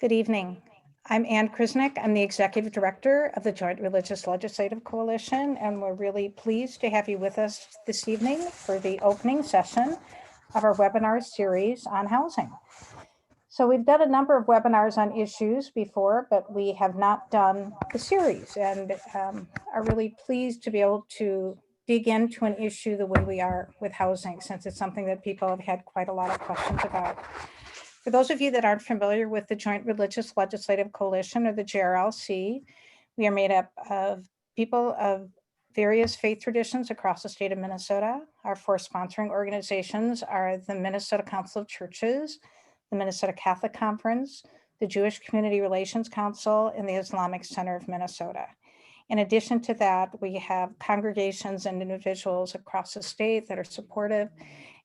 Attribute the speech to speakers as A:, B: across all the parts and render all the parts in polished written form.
A: Good evening. I'm Ann Krisnick. I'm the Executive Director of the Joint Religious Legislative Coalition, and we're really pleased to have you with us this evening for the opening session of our webinar series on housing. So we've done a number of webinars on issues before, but we have not done the series, and are really pleased to be able to dig into an issue the way we are with housing, since it's something that people have had quite a lot of questions about. For those of you that aren't familiar with the Joint Religious Legislative Coalition, or the JRLC, we are made up of people of various faith traditions across the state of Minnesota. Our four sponsoring organizations are the Minnesota Council of Churches, the Minnesota Catholic Conference, the Jewish Community Relations Council, and the Islamic Center of Minnesota. In addition to that, we have congregations and individuals across the state that are supportive.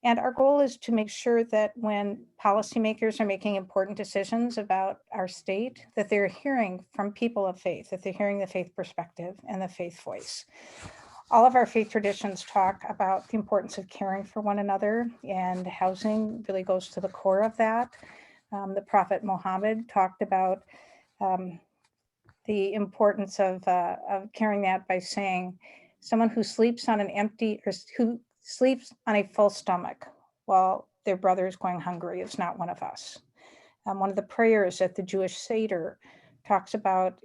A: And our goal is to make sure that when policymakers are making important decisions about our state, that they're hearing from people of faith, that they're hearing the faith perspective and the faith voice. All of our faith traditions talk about the importance of caring for one another, and housing really goes to the core of that. The Prophet Muhammad talked about the importance of carrying that by saying, someone who sleeps on an empty, or who sleeps on a full stomach while their brother is going hungry is not one of us. One of the prayers at the Jewish Seder talks about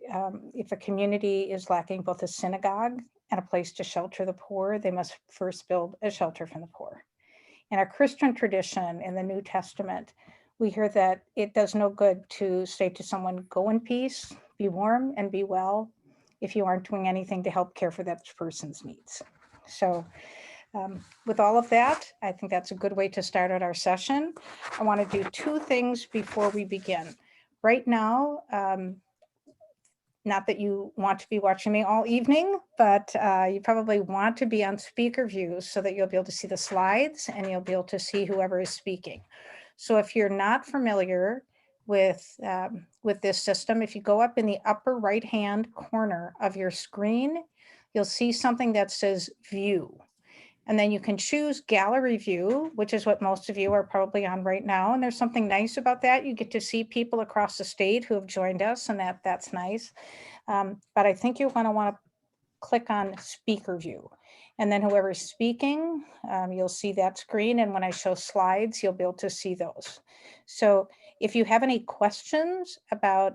A: if a community is lacking both a synagogue and a place to shelter the poor, they must first build a shelter for the poor. In our Christian tradition in the New Testament, we hear that it does no good to say to someone, go in peace, be warm and be well, if you aren't doing anything to help care for that person's needs. So with all of that, I think that's a good way to start out our session. I want to do two things before we begin. Right now, not that you want to be watching me all evening, but you probably want to be on speaker view so that you'll be able to see the slides and you'll be able to see whoever is speaking. So if you're not familiar with this system, if you go up in the upper right-hand corner of your screen, you'll see something that says View. And then you can choose Gallery View, which is what most of you are probably on right now. And there's something nice about that. You get to see people across the state who have joined us, and that's nice. But I think you're going to want to click on Speaker View. And then whoever's speaking, you'll see that screen. And when I show slides, you'll be able to see those. So if you have any questions about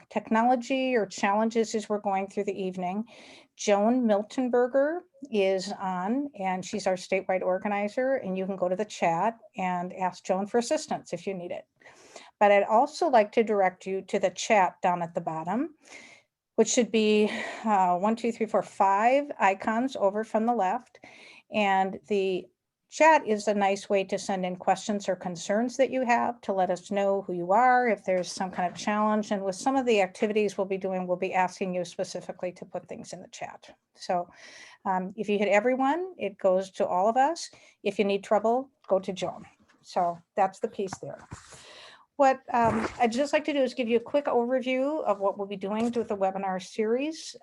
A: technology or challenges as we're going through the evening, Joan Miltenberger is on, and she's our statewide organizer, and you can go to the chat and ask Joan for assistance if you need it. But I'd also like to direct you to the chat down at the bottom, which should be 5 icons over from the left. And the chat is a nice way to send in questions or concerns that you have, to let us know who you are, if there's some kind of challenge. And with some of the activities we'll be doing, we'll be asking you specifically to put things in the chat. So if you hit everyone, it goes to all of us. If you need trouble, go to Joan. So that's the piece there. What I'd just like to do is give you a quick overview of what we'll be doing with the webinar series.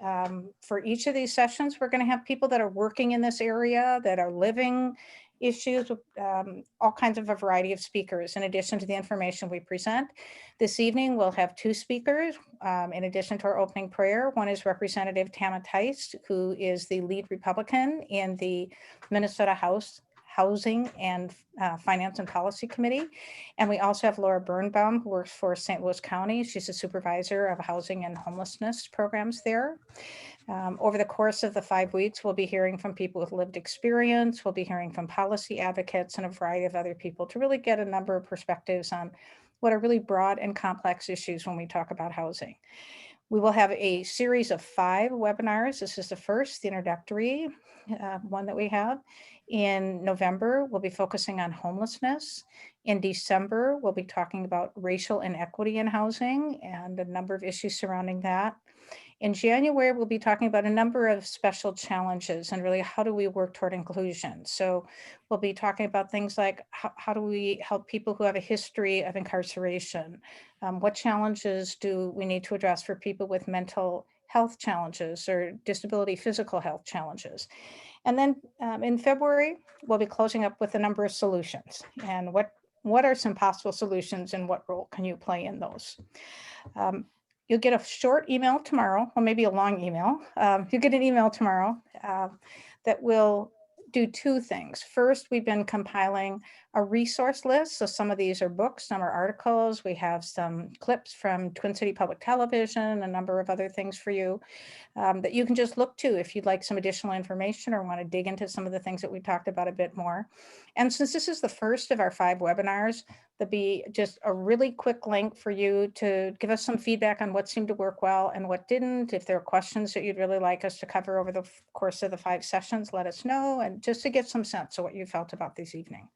A: For each of these sessions, we're going to have people that are working in this area, that are living issues with all kinds of a variety of speakers, in addition to the information we present. This evening, we'll have two speakers in addition to our opening prayer. One is Representative Tama Tice, who is the lead Republican in the Minnesota House Housing and Finance and Policy Committee. And we also have Laura Birnbaum, who works for St. Louis County. She's a supervisor of housing and homelessness programs there. Over the course of the 5 weeks, we'll be hearing from people with lived experience. We'll be hearing from policy advocates and a variety of other people to really get a number of perspectives on what are really broad and complex issues when we talk about housing. We will have a series of 5 webinars. This is the first, the introductory one that we have. In November, we'll be focusing on homelessness. In December, we'll be talking about racial inequity in housing and a number of issues surrounding that. In January, we'll be talking about a number of special challenges and really how do we work toward inclusion. So we'll be talking about things like how do we help people who have a history of incarceration? What challenges do we need to address for people with mental health challenges or disability physical health challenges? And then in February, we'll be closing up with a number of solutions and what what are some possible solutions and what role can you play in those? You'll get a short email tomorrow, or maybe a long email. You'll get an email tomorrow that will do two things. First, we've been compiling a resource list. So some of these are books, some are articles. We have some clips from Twin City Public Television, a number of other things for you that you can just look to if you'd like some additional information or want to dig into some of the things that we talked about a bit more. And since this is the first of our 5 webinars, there'll be just a really quick link for you to give us some feedback on what seemed to work well and what didn't. If there are questions that you'd really like us to cover over the course of the 5 sessions, let us know, and just to get some sense of what you felt about this evening.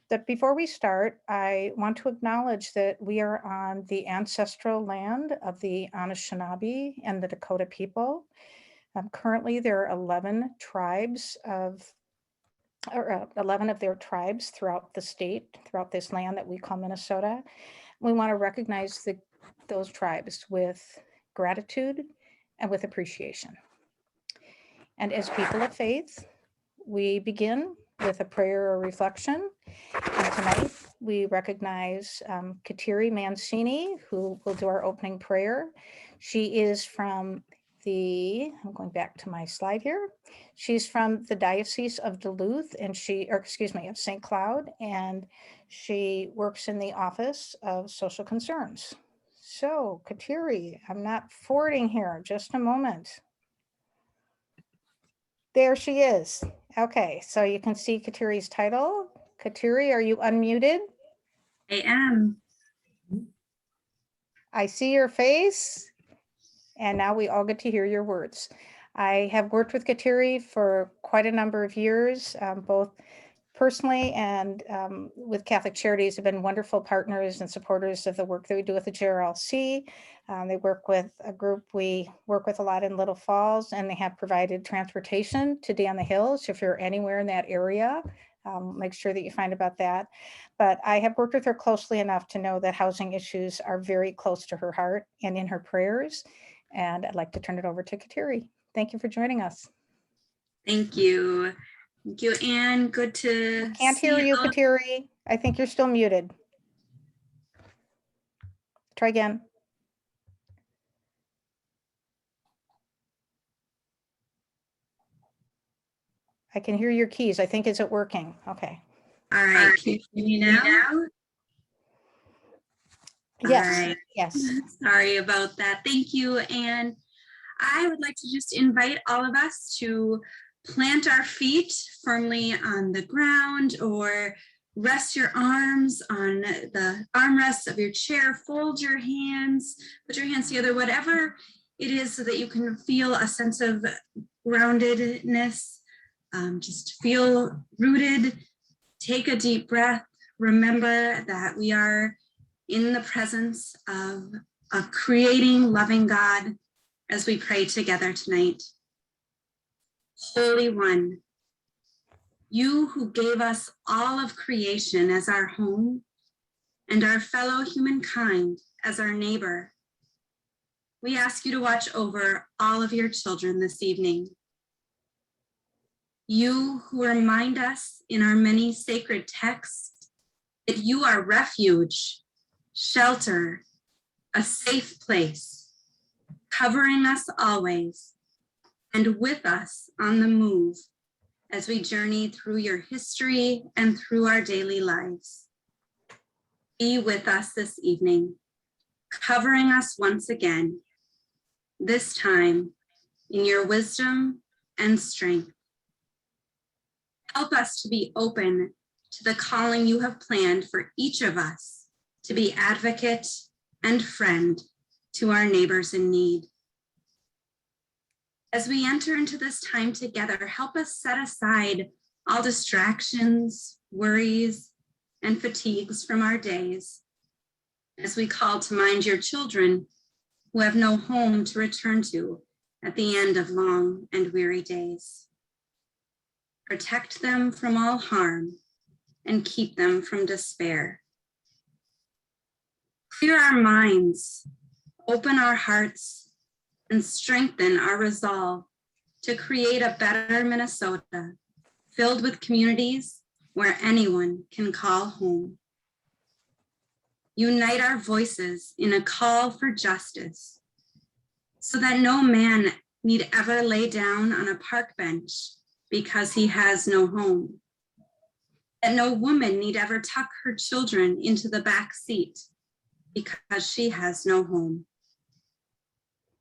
A: But before we start, I want to acknowledge that we are on the ancestral land of the Anishinaabe and the Dakota people. Currently, there are 11 of their tribes throughout the state, throughout this land that we call Minnesota. We want to recognize those tribes with gratitude and with appreciation. And as people of faith, we begin with a prayer or reflection. And tonight we recognize Kateri Mancini, who will do our opening prayer. She is from I'm going back to my slide here. She's from the Diocese of Duluth of St. Cloud, and she works in the Office of Social Concerns. So Kateri, I'm not forwarding here, just a moment. There she is. Okay, so you can see Kateri's title. Kateri, are you unmuted?
B: I am.
A: I see your face, and now we all get to hear your words. I have worked with Kateri for quite a number of years, both personally and with Catholic Charities, have been wonderful partners and supporters of the work that we do with the JRLC. They work with a group we work with a lot in Little Falls, and they have provided transportation to Dan the Hill. So if you're anywhere in that area, make sure that you find about that. But I have worked with her closely enough to know that housing issues are very close to her heart and in her prayers. And I'd like to turn it over to Kateri. Thank you for joining us.
B: Thank you. Thank you, Anne. Good to
A: Can't hear you, Kateri. I think you're still muted. Try again. I can hear your keys. I think, is it working? Okay.
B: All right. Can you hear me now?
A: Yes.
B: All right.
A: Yes.
B: Sorry about that. Thank you. And I would like to just invite all of us to plant our feet firmly on the ground, or rest your arms on the armrests of your chair, fold your hands, put your hands together, whatever it is, so that you can feel a sense of groundedness. Just feel rooted. Take a deep breath. Remember that we are in the presence of a creating, loving God as we pray together tonight. Holy One, you who gave us all of creation as our home and our fellow humankind as our neighbor, we ask you to watch over all of your children this evening. You who remind us in our many sacred texts that you are refuge, shelter, a safe place, covering us always and with us on the move as we journey through your history and through our daily lives. Be with us this evening, covering us once again, this time in your wisdom and strength. Help us to be open to the calling you have planned for each of us to be advocate and friend to our neighbors in need. As we enter into this time together, help us set aside all distractions, worries, and fatigues from our days as we call to mind your children who have no home to return to at the end of long and weary days. Protect them from all harm and keep them from despair. Clear our minds, open our hearts, and strengthen our resolve to create a better Minnesota, filled with communities where anyone can call home. Unite our voices in a call for justice, so that no man need ever lay down on a park bench because he has no home. That no woman need ever tuck her children into the back seat because she has no home.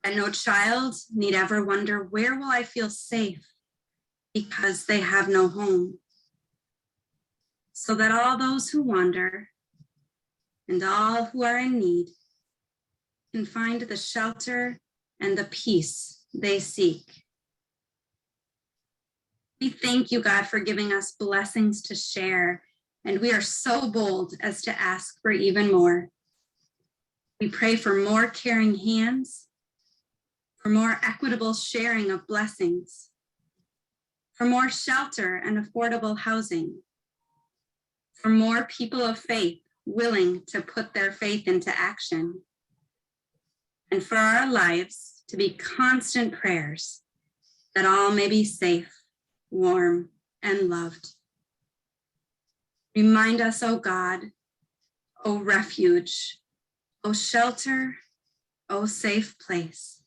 B: That no child need ever wonder, where will I feel safe because they have no home. So that all those who wander and all who are in need can find the shelter and the peace they seek. We thank you, God, for giving us blessings to share, and we are so bold as to ask for even more. We pray for more caring hands, for more equitable sharing of blessings, for more shelter and affordable housing, for more people of faith willing to put their faith into action, and for our lives to be constant prayers that all may be safe, warm, and loved. Remind us, O God, O refuge, O shelter, O safe place,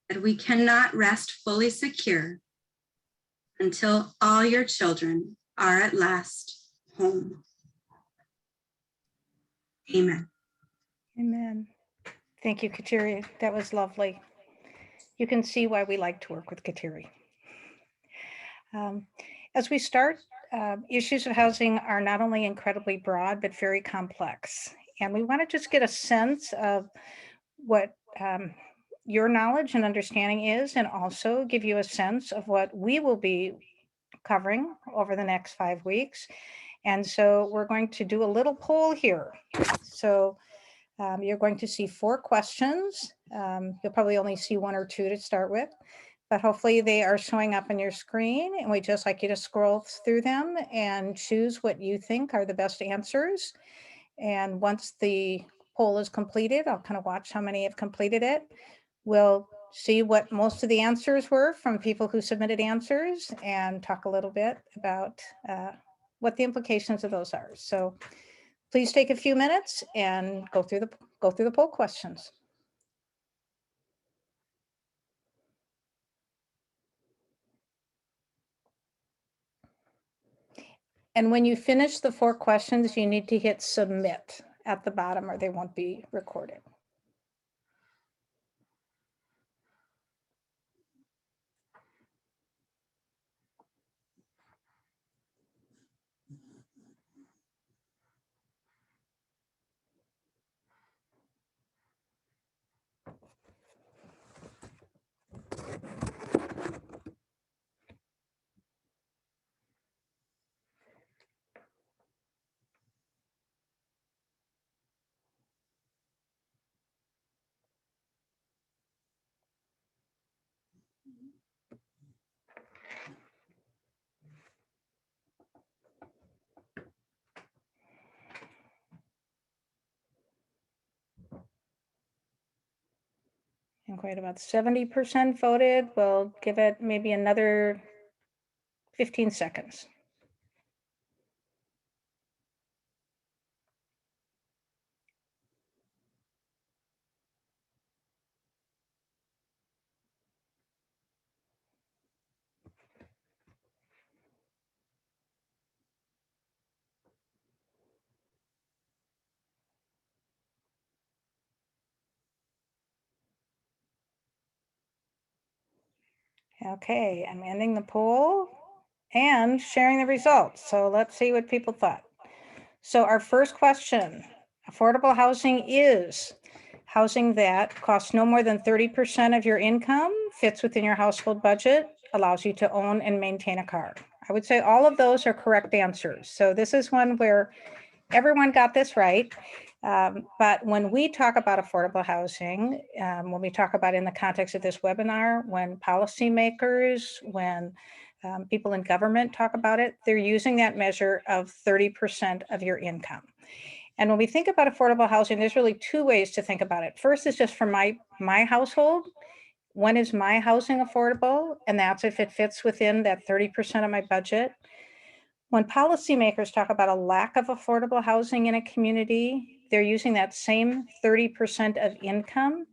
B: that we cannot rest fully secure until all your children are at last home. Amen.
A: Amen. Thank you, Kateri. That was lovely. You can see why we like to work with Kateri. As we start, issues of housing are not only incredibly broad, but very complex. And we want to just get a sense of what your knowledge and understanding is, and also give you a sense of what we will be covering over the next 5 weeks. And so we're going to do a little poll here. So you're going to see 4 questions. You'll probably only see 1 or 2 to start with, but hopefully they are showing up on your screen, and we just like you to scroll through them and choose what you think are the best answers. And once the poll is completed, I'll kind of watch how many have completed it. We'll see what most of the answers were from people who submitted answers and talk a little bit about what the implications of those are. So please take a few minutes and go through the poll questions. And when you finish the 4 questions, you need to hit submit at the bottom or they won't be recorded. And quite about 70% voted. We'll give it maybe another 15 seconds. Okay, I'm ending the poll and sharing the results. So let's see what people thought. So our first question, affordable housing is housing that costs no more than 30% of your income, fits within your household budget, allows you to own and maintain a car. I would say all of those are correct answers. So this is one where everyone got this right. But when we talk about affordable housing, when we talk about in the context of this webinar, when policymakers, when people in government talk about it, they're using that measure of 30% of your income. And when we think about affordable housing, there's really 2 ways to think about it. First is just for my household. When is my housing affordable? And that's if it fits within that 30% of my budget. When policymakers talk about a lack of affordable housing in a community, they're using that same 30% of income,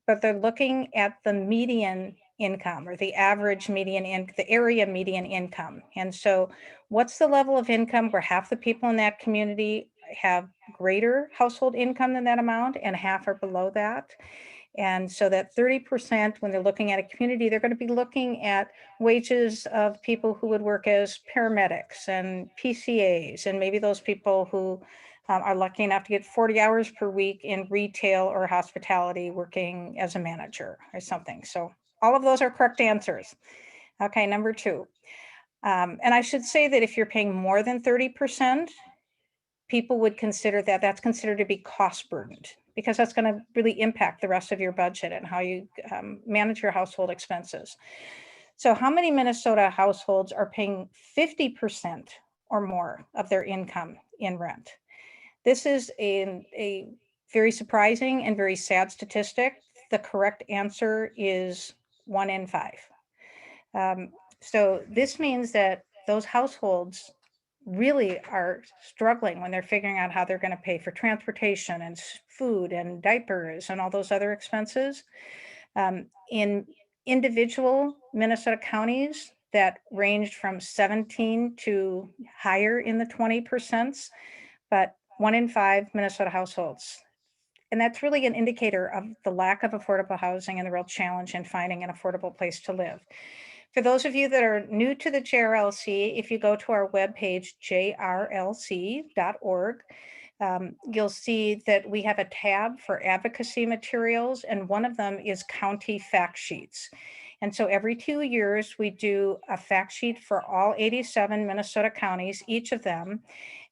A: but they're looking at the median income or the average the area median income. And so what's the level of income where half the people in that community have greater household income than that amount and half are below that? And so that 30%, when they're looking at a community, they're going to be looking at wages of people who would work as paramedics and PCAs, and maybe those people who are lucky enough to get 40 hours per week in retail or hospitality working as a manager or something. So all of those are correct answers. Okay, number two. And I should say that if you're paying more than 30%, people would consider that's considered to be cost burdened because that's going to really impact the rest of your budget and how you manage your household expenses. So how many Minnesota households are paying 50% or more of their income in rent? This is a very surprising and very sad statistic. The correct answer is 1 in 5. So this means that those households really are struggling when they're figuring out how they're going to pay for transportation and food and diapers and all those other expenses. In individual Minnesota counties that ranged from 17 to higher in the 20%, but 1 in 5 Minnesota households. And that's really an indicator of the lack of affordable housing and the real challenge in finding an affordable place to live. For those of you that are new to the JRLC, if you go to our webpage, jrlc.org, you'll see that we have a tab for advocacy materials, and one of them is county fact sheets. And so every 2 years, we do a fact sheet for all 87 Minnesota counties, each of them,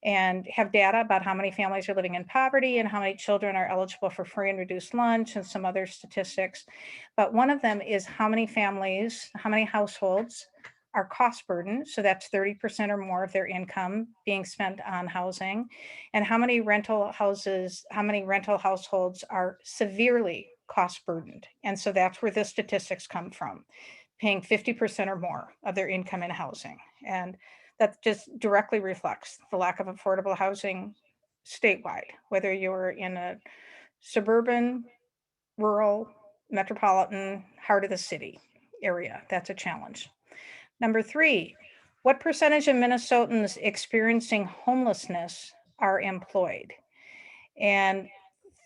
A: and have data about how many families are living in poverty and how many children are eligible for free and reduced lunch and some other statistics. But one of them is how many families, how many households are cost burdened. So that's 30% or more of their income being spent on housing. And how many rental households are severely cost burdened. And so that's where the statistics come from, paying 50% or more of their income in housing. And that just directly reflects the lack of affordable housing statewide, whether you're in a suburban, rural, metropolitan, heart of the city area. That's a challenge. Number 3, what percentage of Minnesotans experiencing homelessness are employed? And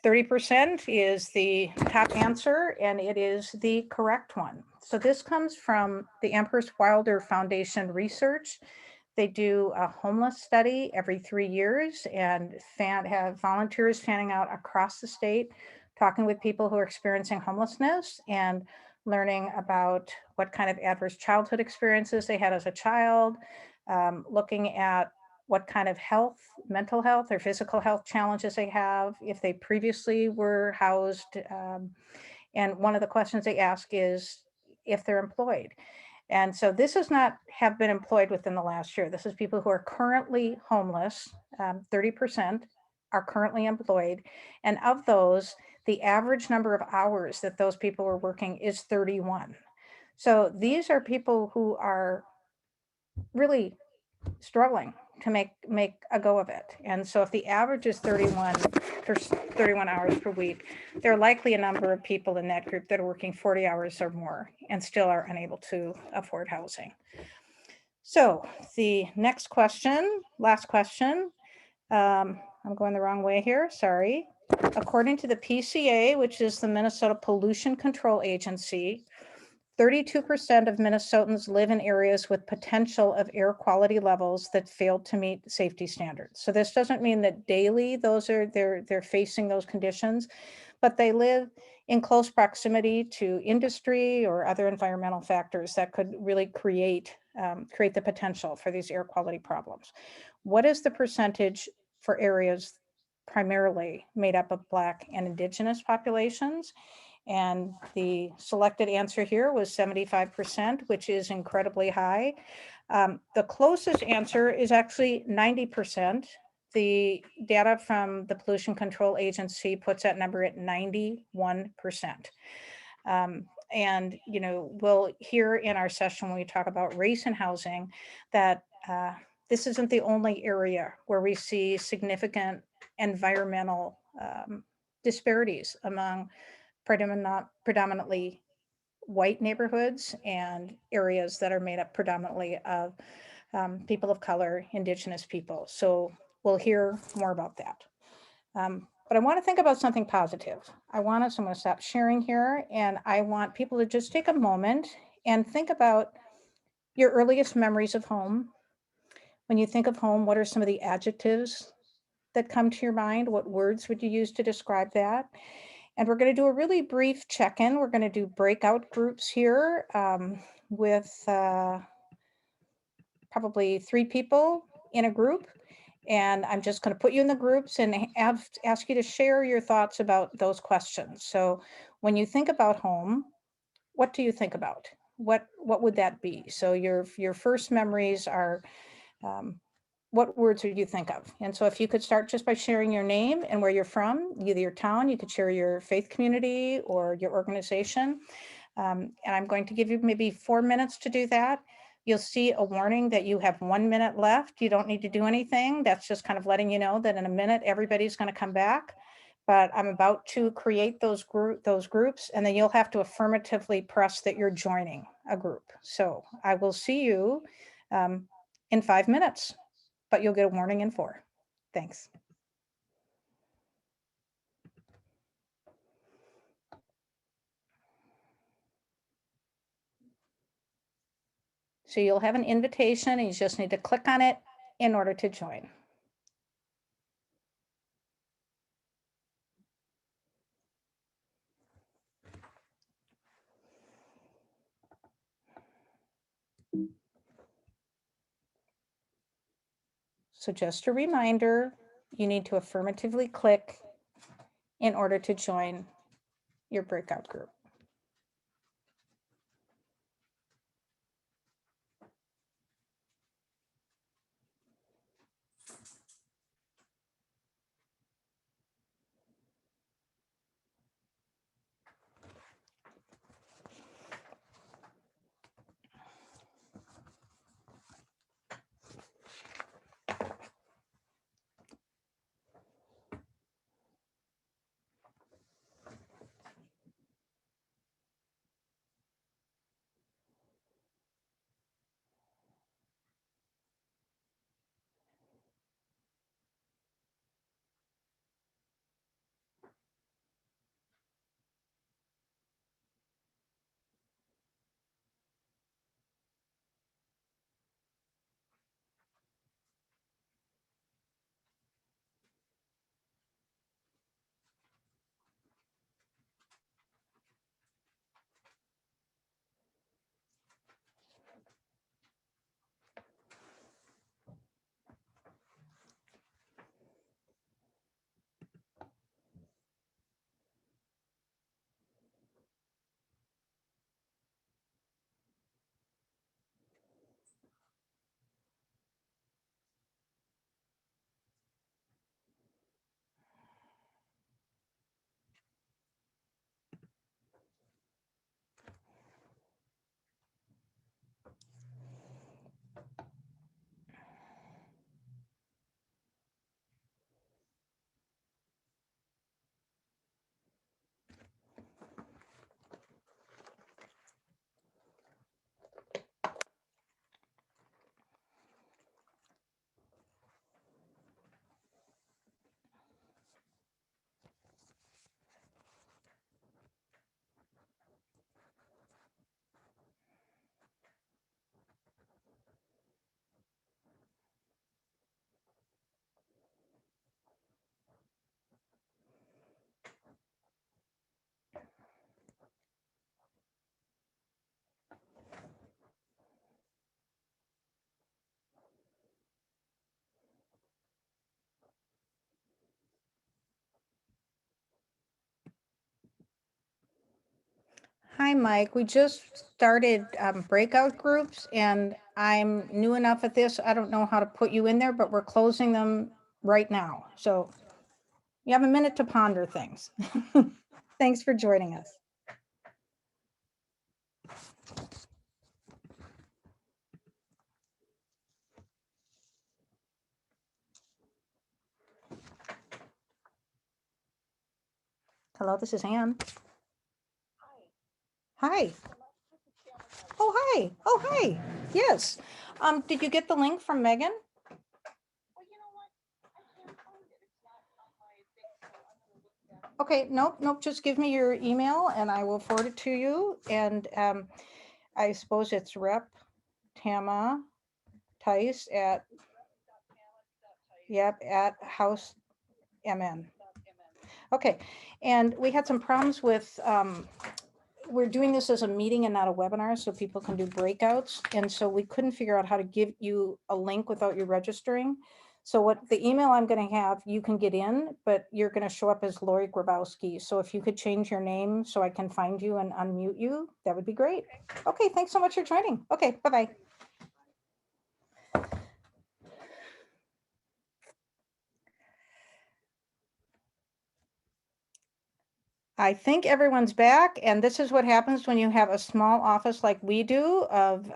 A: 30% is the top answer, and it is the correct one. So this comes from the Amherst Wilder Foundation research. They do a homeless study every 3 years and have volunteers fanning out across the state, talking with people who are experiencing homelessness and learning about what kind of adverse childhood experiences they had as a child, looking at what kind of mental health or physical health challenges they have, if they previously were housed. And one of the questions they ask is if they're employed. And so this does not have been employed within the last year. This is people who are currently homeless. 30% are currently employed. And of those, the average number of hours that those people are working is 31. So these are people who are really struggling to make a go of it. And so if the average is 31 hours per week, there are likely a number of people in that group that are working 40 hours or more and still are unable to afford housing. So the next question, last question, I'm going the wrong way here, sorry. According to the PCA, which is the Minnesota Pollution Control Agency, 32% of Minnesotans live in areas with potential of air quality levels that failed to meet safety standards. So this doesn't mean that daily they're facing those conditions, but they live in close proximity to industry or other environmental factors that could really create the potential for these air quality problems. What is the percentage for areas primarily made up of Black and Indigenous populations? And the selected answer here was 75%, which is incredibly high. The closest answer is actually 90%. The data from the Pollution Control Agency puts that number at 91%. And, we'll hear in our session when we talk about race and housing that this isn't the only area where we see significant environmental disparities among predominantly white neighborhoods and areas that are made up predominantly of people of color, Indigenous people. So we'll hear more about that. But I want to think about something positive. So I'm going to stop sharing here, and I want people to just take a moment and think about your earliest memories of home. When you think of home, what are some of the adjectives that come to your mind? What words would you use to describe that? And we're going to do a really brief check-in. We're going to do breakout groups here with probably 3 people in a group. And I'm just going to put you in the groups and ask you to share your thoughts about those questions. So when you think about home, what do you think about? What would that be? So your first memories are, what words would you think of? And so if you could start just by sharing your name and where you're from, either your town, you could share your faith community or your organization. And I'm going to give you maybe 4 minutes to do that. You'll see a warning that you have 1 minute left. You don't need to do anything. That's just kind of letting you know that in a minute, everybody's going to come back. But I'm about to create those groups, and then you'll have to affirmatively press that you're joining a group. So I will see you in 5 minutes, but you'll get a warning in 4. Thanks. So you'll have an invitation, and you just need to click on it in order to join. So just a reminder, you need to affirmatively click in order to join your breakout group. Hi, Mike. We just started breakout groups, and I'm new enough at this. I don't know how to put you in there, but we're closing them right now. So you have a minute to ponder things. Thanks for joining us. Hello, this is Ann. Hi. Oh, hi. Oh, hi. Yes. Did you get the link from Megan? Okay, nope, just give me your email and I will forward it to you. And I suppose it's Rep Tama Tice at, yep, at House MN. Okay, and we had some problems with, we're doing this as a meeting and not a webinar, so people can do breakouts. And so we couldn't figure out how to give you a link without you registering. So what the email I'm going to have, you can get in, but you're going to show up as Lori Grabowski. So if you could change your name so I can find you and unmute you, that would be great. Okay, thanks so much for joining. Okay, bye-bye. I think everyone's back, and this is what happens when you have a small office like we do of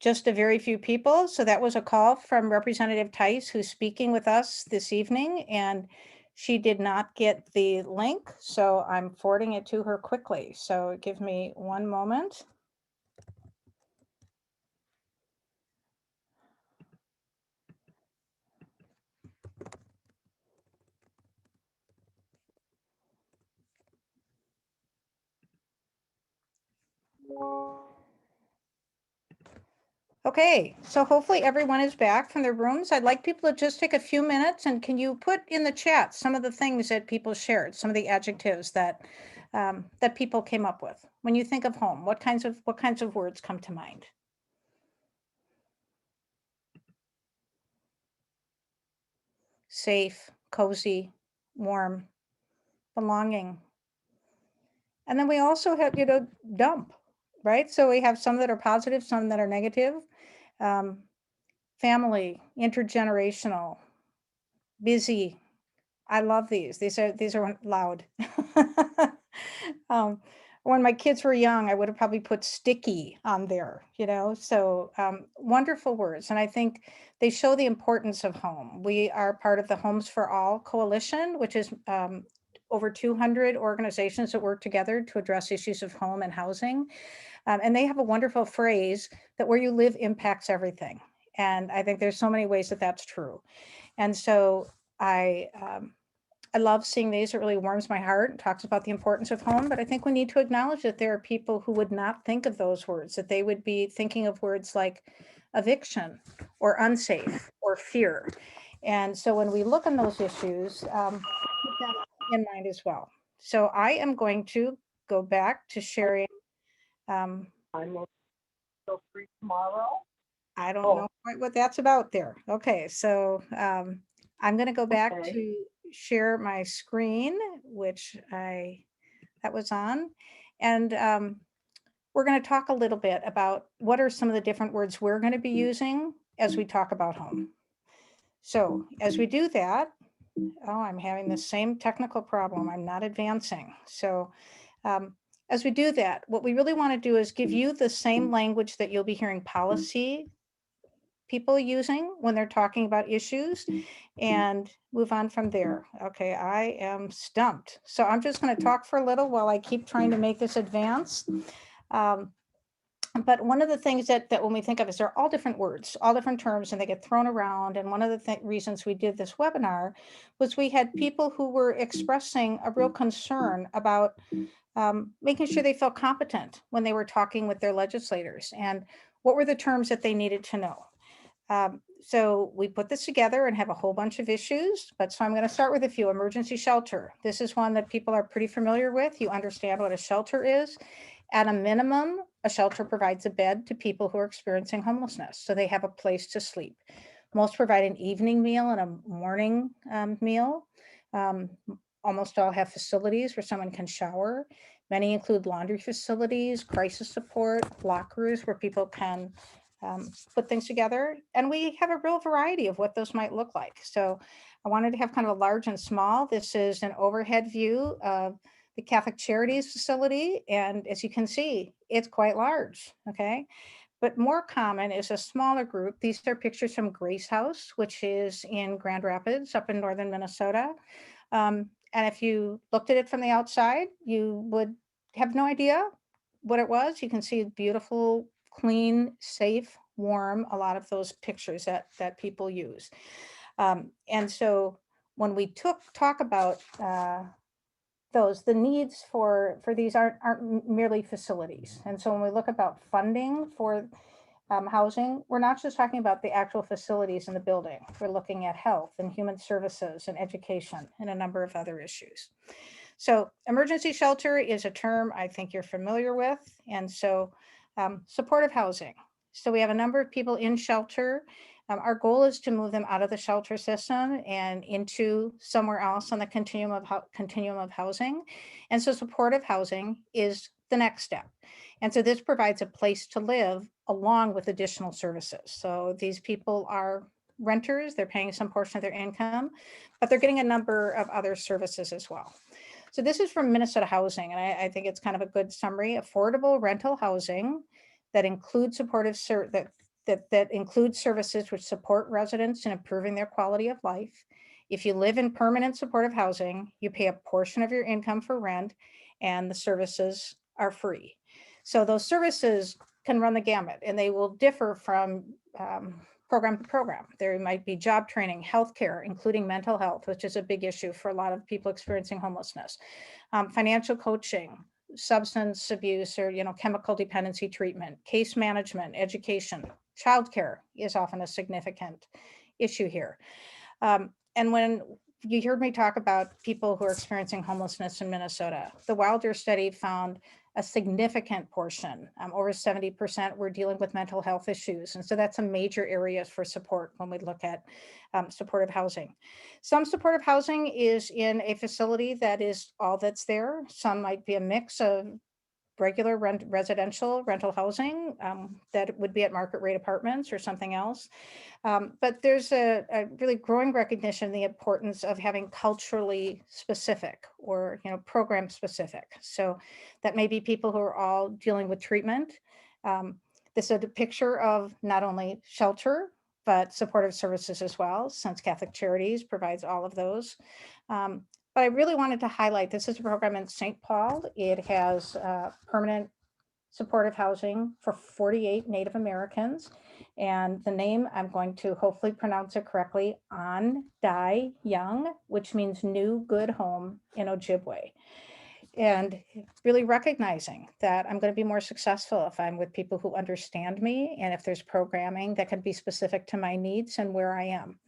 A: just a very few people. So that was a call from Representative Tice, who's speaking with us this evening, and she did not get the link, so I'm forwarding it to her quickly. So give me one moment. Okay, so hopefully everyone is back from their rooms. I'd like people to just take a few minutes and can you put in the chat some of the things that people shared, some of the adjectives that that people came up with. When you think of home, what kinds of words come to mind? Safe, cozy, warm, belonging. And then we also have, dump, right? So we have some that are positive, some that are negative. Family, intergenerational, busy. I love these. These are loud. When my kids were young, I would have probably put sticky on there, so wonderful words. And I think they show the importance of home. We are part of the Homes for All Coalition, which is over 200 organizations that work together to address issues of home and housing. And they have a wonderful phrase that where you live impacts everything. And I think there's so many ways that that's true. And so I love seeing these. It really warms my heart. It talks about the importance of home, but I think we need to acknowledge that there are people who would not think of those words, that they would be thinking of words like eviction or unsafe or fear. And so when we look on those issues, keep that in mind as well. So I am going to go back to sharing. I'm still free tomorrow. I don't know quite what that's about there. Okay, so I'm going to go back to share my screen, which that was on. And we're going to talk a little bit about what are some of the different words we're going to be using as we talk about home. So as we do that, I'm having the same technical problem. I'm not advancing. So as we do that, what we really want to do is give you the same language that you'll be hearing policy people using when they're talking about issues and move on from there. Okay, I am stumped. So I'm just going to talk for a little while I keep trying to make this advance. But one of the things that when we think of is they're all different words, all different terms, and they get thrown around. And one of the reasons we did this webinar was we had people who were expressing a real concern about making sure they felt competent when they were talking with their legislators and what were the terms that they needed to know. So we put this together and have a whole bunch of issues, but so I'm going to start with a few. Emergency shelter. This is one that people are pretty familiar with. You understand what a shelter is. At a minimum, a shelter provides a bed to people who are experiencing homelessness, so they have a place to sleep. Most provide an evening meal and a morning meal. Almost all have facilities where someone can shower. Many include laundry facilities, crisis support, lockers where people can put things together. And we have a real variety of what those might look like. So I wanted to have kind of a large and small. This is an overhead view of the Catholic Charities facility. And as you can see, it's quite large, okay? But more common is a smaller group. These are pictures from Grace House, which is in Grand Rapids up in northern Minnesota. And if you looked at it from the outside, you would have no idea what it was. You can see beautiful, clean, safe, warm, a lot of those pictures that people use. And so when we talk about the needs for these aren't merely facilities. And so when we look about funding for housing, we're not just talking about the actual facilities in the building. We're looking at health and human services and education and a number of other issues. So emergency shelter is a term I think you're familiar with. And so supportive housing. So we have a number of people in shelter. Our goal is to move them out of the shelter system and into somewhere else on the continuum of housing. And so supportive housing is the next step. And so this provides a place to live along with additional services. So these people are renters, they're paying some portion of their income, but they're getting a number of other services as well. So this is from Minnesota Housing, and I think it's kind of a good summary. Affordable rental housing that includes that includes services which support residents in improving their quality of life. If you live in permanent supportive housing, you pay a portion of your income for rent, and the services are free. So those services can run the gamut, and they will differ from program to program. There might be job training, healthcare, including mental health, which is a big issue for a lot of people experiencing homelessness, financial coaching, substance abuse or chemical dependency treatment, case management, education, childcare is often a significant issue here. And when you heard me talk about people who are experiencing homelessness in Minnesota, the Wilder study found a significant portion, over 70%, were dealing with mental health issues. And so that's a major area for support when we look at supportive housing. Some supportive housing is in a facility that is all that's there. Some might be a mix of regular residential rental housing that would be at market rate apartments or something else. But there's a really growing recognition of the importance of having culturally specific or program specific. So that may be people who are all dealing with treatment. This is a picture of not only shelter, but supportive services as well, since Catholic Charities provides all of those. But I really wanted to highlight, this is a program in St. Paul. It has permanent supportive housing for 48 Native Americans. And the name, I'm going to hopefully pronounce it correctly, An Dai Young, which means new good home in Ojibwe. And really recognizing that I'm going to be more successful if I'm with people who understand me and if there's programming that can be specific to my needs and where I am.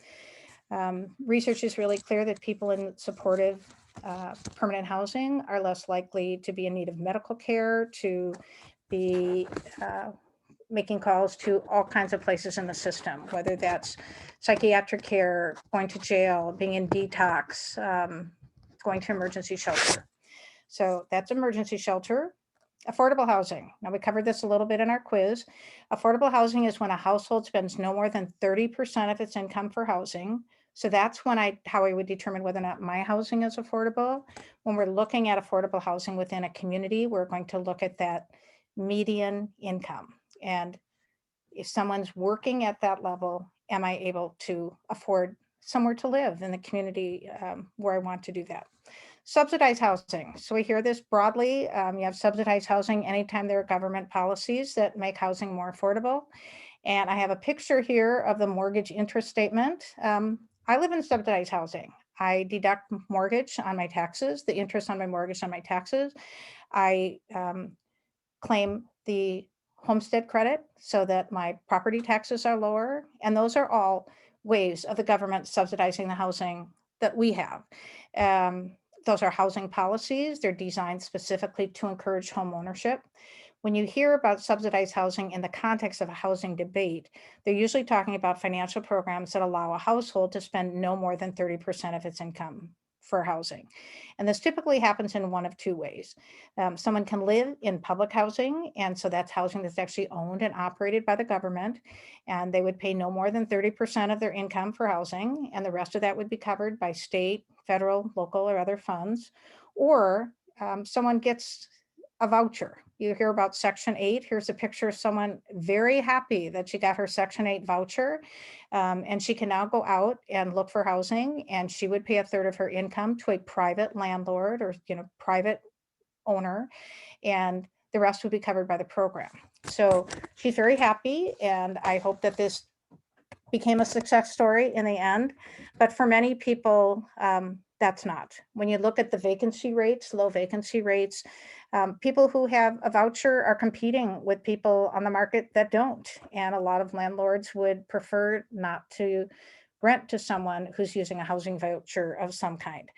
A: Research is really clear that people in supportive permanent housing are less likely to be in need of medical care, to be making calls to all kinds of places in the system, whether that's psychiatric care, going to jail, being in detox, going to emergency shelter. So that's emergency shelter. Affordable housing. Now, we covered this a little bit in our quiz. Affordable housing is when a household spends no more than 30% of its income for housing. So that's how I would determine whether or not my housing is affordable. When we're looking at affordable housing within a community, we're going to look at that median income. And if someone's working at that level, am I able to afford somewhere to live in the community where I want to do that? Subsidized housing. So we hear this broadly. You have subsidized housing anytime there are government policies that make housing more affordable. And I have a picture here of the mortgage interest statement. I live in subsidized housing. I deduct mortgage on my taxes, the interest on my mortgage on my taxes. I claim the homestead credit so that my property taxes are lower. And those are all ways of the government subsidizing the housing that we have. Those are housing policies. They're designed specifically to encourage home ownership. When you hear about subsidized housing in the context of a housing debate, they're usually talking about financial programs that allow a household to spend no more than 30% of its income for housing. And this typically happens in one of two ways. Someone can live in public housing, and so that's housing that's actually owned and operated by the government, and they would pay no more than 30% of their income for housing, and the rest of that would be covered by state, federal, local, or other funds. Or someone gets a voucher. You hear about Section 8. Here's a picture of someone very happy that she got her Section 8 voucher. And she can now go out and look for housing, and she would pay a third of her income to a private landlord or, private owner, and the rest would be covered by the program. So she's very happy, and I hope that this became a success story in the end. But for many people, that's not. When you look at the vacancy rates, low vacancy rates, people who have a voucher are competing with people on the market that don't. And a lot of landlords would prefer not to rent to someone who's using a housing voucher of some kind.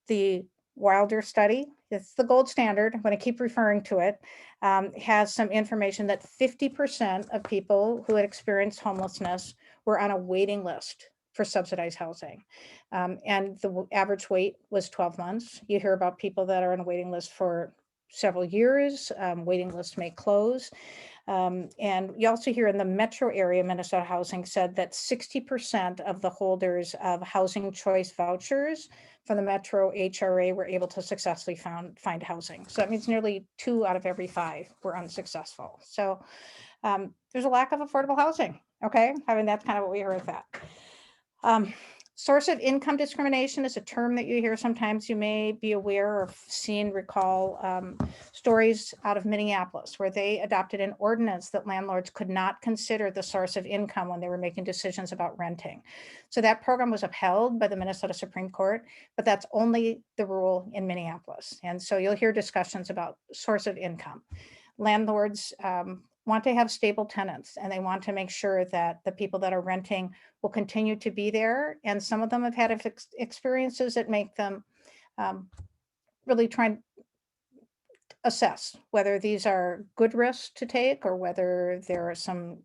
A: The Wilder study, it's the gold standard, I'm going to keep referring to it, has some information that 50% of people who had experienced homelessness were on a waiting list for subsidized housing. And the average wait was 12 months. You hear about people that are on a waiting list for several years. Waiting lists may close. And you also hear in the metro area, Minnesota Housing said that 60% of the holders of housing choice vouchers from the metro HRA were able to successfully find housing. So that means nearly 2 out of every 5 were unsuccessful. So there's a lack of affordable housing. Okay, I mean, that's kind of what we heard with that. Source of income discrimination is a term that you hear sometimes. You may be aware or recall stories out of Minneapolis where they adopted an ordinance that landlords could not consider the source of income when they were making decisions about renting. So that program was upheld by the Minnesota Supreme Court, but that's only the rule in Minneapolis. And so you'll hear discussions about source of income. Landlords want to have stable tenants, and they want to make sure that the people that are renting will continue to be there. And some of them have had experiences that make them really try and assess whether these are good risks to take or whether there are some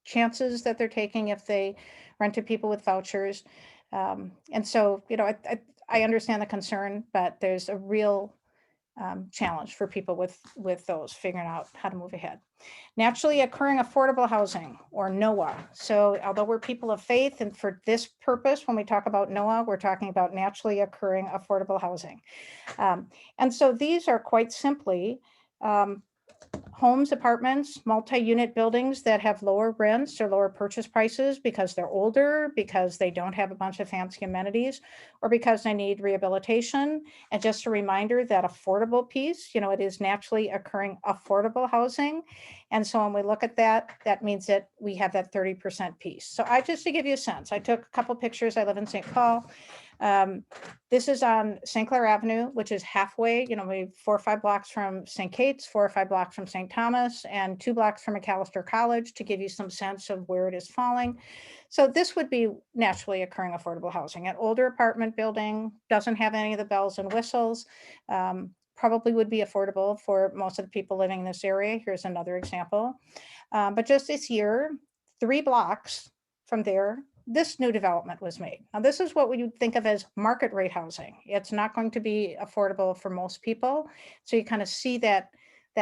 A: chances that they're taking if they rent to people with vouchers. And so, I understand the concern, but there's a real challenge for people with those figuring out how to move ahead. Naturally occurring affordable housing, or NOAH. So although we're people of faith, and for this purpose, when we talk about NOAH, we're talking about naturally occurring affordable housing. And so these are quite simply homes, apartments, multi-unit buildings that have lower rents or lower purchase prices because they're older, because they don't have a bunch of fancy amenities, or because they need rehabilitation. And just a reminder, that affordable piece, it is naturally occurring affordable housing. And so when we look at that, that means that we have that 30% piece. So just to give you a sense, I took a couple pictures. I live in St. Paul. This is on St. Clair Avenue, which is halfway, maybe 4 or 5 blocks from St. Kate's, 4 or 5 blocks from St. Thomas, and 2 blocks from McAllister College, to give you some sense of where it is falling. So this would be naturally occurring affordable housing. An older apartment building doesn't have any of the bells and whistles, probably would be affordable for most of the people living in this area. Here's another example. But just this year, 3 blocks from there, this new development was made. Now, this is what we would think of as market rate housing. It's not going to be affordable for most people. So you kind of see that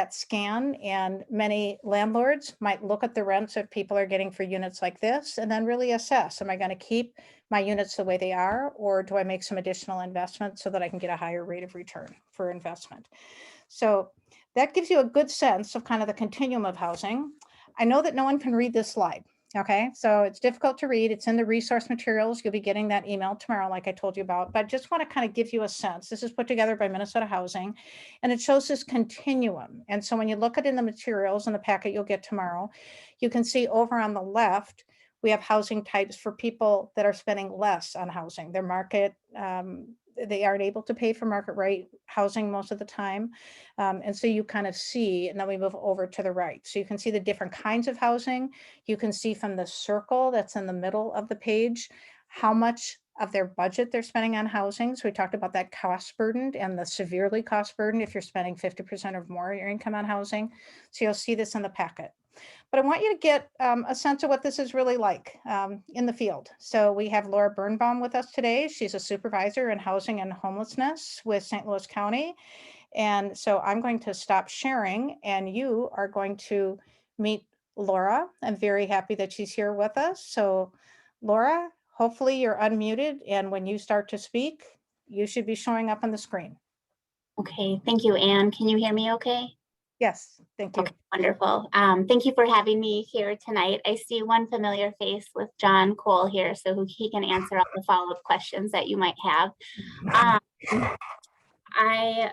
A: scan, and many landlords might look at the rents that people are getting for units like this and then really assess, am I going to keep my units the way they are, or do I make some additional investment so that I can get a higher rate of return for investment? So that gives you a good sense of kind of the continuum of housing. I know that no one can read this slide. Okay, so it's difficult to read. It's in the resource materials. You'll be getting that email tomorrow, like I told you about, but I just want to kind of give you a sense. This is put together by Minnesota Housing, and it shows this continuum. And so when you look at it in the materials in the packet you'll get tomorrow, you can see over on the left, we have housing types for people that are spending less on housing. Their market, they aren't able to pay for market rate housing most of the time. And so you kind of see, and then we move over to the right. So you can see the different kinds of housing. You can see from the circle that's in the middle of the page, how much of their budget they're spending on housing. So we talked about that cost burden and the severely cost burden if you're spending 50% or more of your income on housing. So you'll see this in the packet. But I want you to get a sense of what this is really like in the field. So we have Laura Birnbaum with us today. She's a supervisor in housing and homelessness with St. Louis County. And so I'm going to stop sharing, and you are going to meet Laura. I'm very happy that she's here with us. So Laura, hopefully you're unmuted, and when you start to speak, you should be showing up on the screen.
C: Okay, thank you, Anne. Can you hear me okay?
A: Yes, thank you.
C: Okay, wonderful. Thank you for having me here tonight. I see one familiar face with John Cole here, so he can answer all the follow-up questions that you might have. I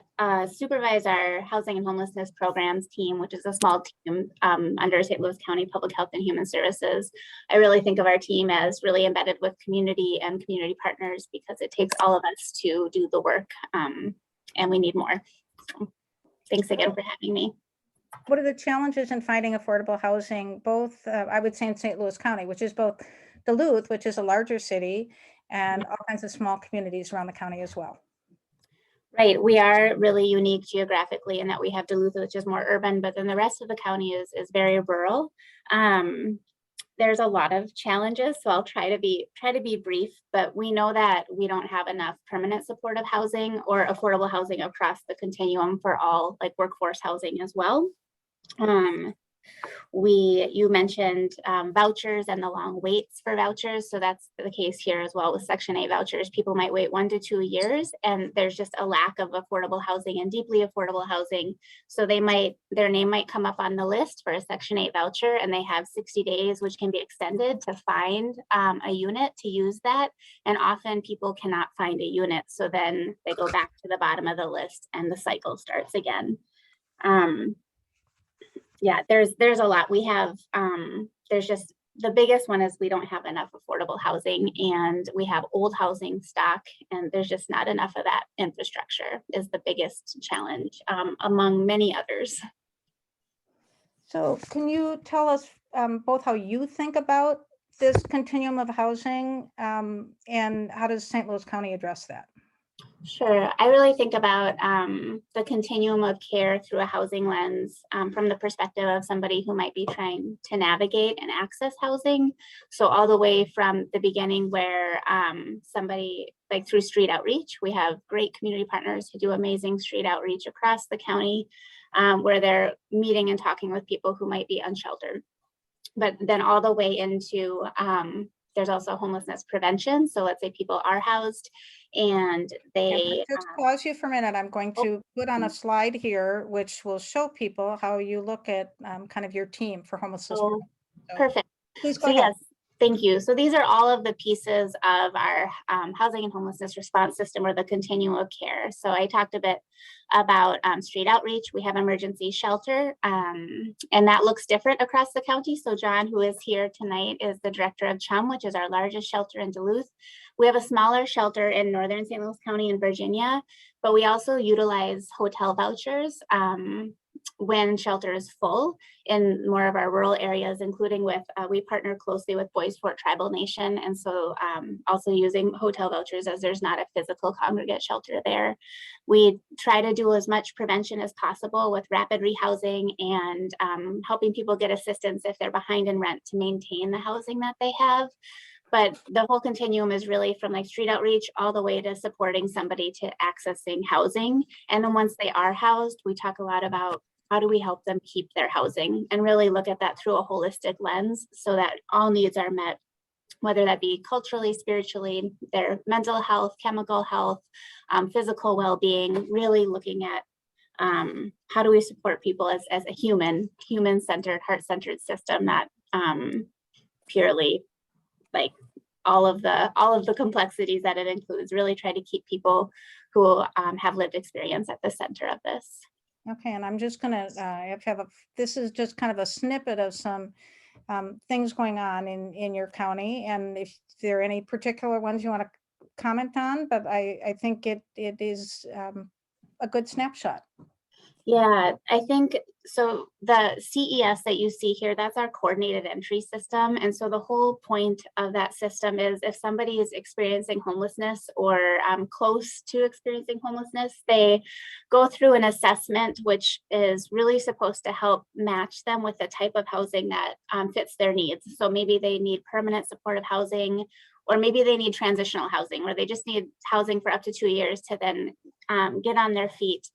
C: supervise our housing and homelessness programs team, which is a small team under St. Louis County Public Health and Human Services. I really think of our team as really embedded with community and community partners because it takes all of us to do the work, and we need more. So, thanks again for having me.
A: What are the challenges in finding affordable housing, both, I would say in St. Louis County, which is both Duluth, which is a larger city, and all kinds of small communities around the county as well?
C: Right, we are really unique geographically in that we have Duluth, which is more urban, but then the rest of the county is very rural. There's a lot of challenges, so I'll try to be brief, but we know that we don't have enough permanent supportive housing or affordable housing across the continuum for all, like workforce housing as well. You mentioned vouchers and the long waits for vouchers. So that's the case here as well with Section 8 vouchers. People might wait 1 to 2 years, and there's just a lack of affordable housing and deeply affordable housing. So their name might come up on the list for a Section 8 voucher, and they have 60 days, which can be extended to find a unit to use that. And often people cannot find a unit. So then they go back to the bottom of the list and the cycle starts again. Yeah, there's a lot. We have, there's just, the biggest one is we don't have enough affordable housing, and we have old housing stock, and there's just not enough of that infrastructure is the biggest challenge, among many others.
A: So can you tell us both how you think about this continuum of housing, and how does St. Louis County address that?
C: Sure. I really think about the continuum of care through a housing lens from the perspective of somebody who might be trying to navigate and access housing. So all the way from the beginning where somebody, like through street outreach, we have great community partners who do amazing street outreach across the county where they're meeting and talking with people who might be unsheltered. But then all the way into there's also homelessness prevention. So let's say people are housed and they
A: just pause you for a minute. I'm going to put on a slide here, which will show people how you look at kind of your team for homelessness.
C: So,
A: so
C: perfect.
A: Please go
C: So
A: ahead.
C: yes, thank you. So these are all of the pieces of our housing and homelessness response system, or the continuum of care. So I talked a bit about street outreach. We have emergency shelter, and that looks different across the county. So John, who is here tonight, is the director of CHUM, which is our largest shelter in Duluth. We have a smaller shelter in northern St. Louis County in Virginia, but we also utilize hotel vouchers when shelter is full in more of our rural areas, including with, we partner closely with Boys Fort Tribal Nation. And so also using hotel vouchers as there's not a physical congregate shelter there. We try to do as much prevention as possible with rapid rehousing and helping people get assistance if they're behind in rent to maintain the housing that they have. But the whole continuum is really from like street outreach all the way to supporting somebody to accessing housing. And then once they are housed, we talk a lot about how do we help them keep their housing and really look at that through a holistic lens so that all needs are met, whether that be culturally, spiritually, their mental health, chemical health, physical well-being, really looking at how do we support people as a human-centered, heart-centered system, not purely like all of the complexities that it includes. Really try to keep people who have lived experience at the center of this.
A: Okay, and I'm just gonna this is just kind of a snippet of some things going on in your county, and if there are any particular ones you want to comment on, but I think it is a good snapshot.
C: Yeah, I think so. The CES that you see here, that's our coordinated entry system. And so the whole point of that system is if somebody is experiencing homelessness or close to experiencing homelessness, they go through an assessment, which is really supposed to help match them with the type of housing that fits their needs. So maybe they need permanent supportive housing, or maybe they need transitional housing where they just need housing for up to 2 years to then get on their feet.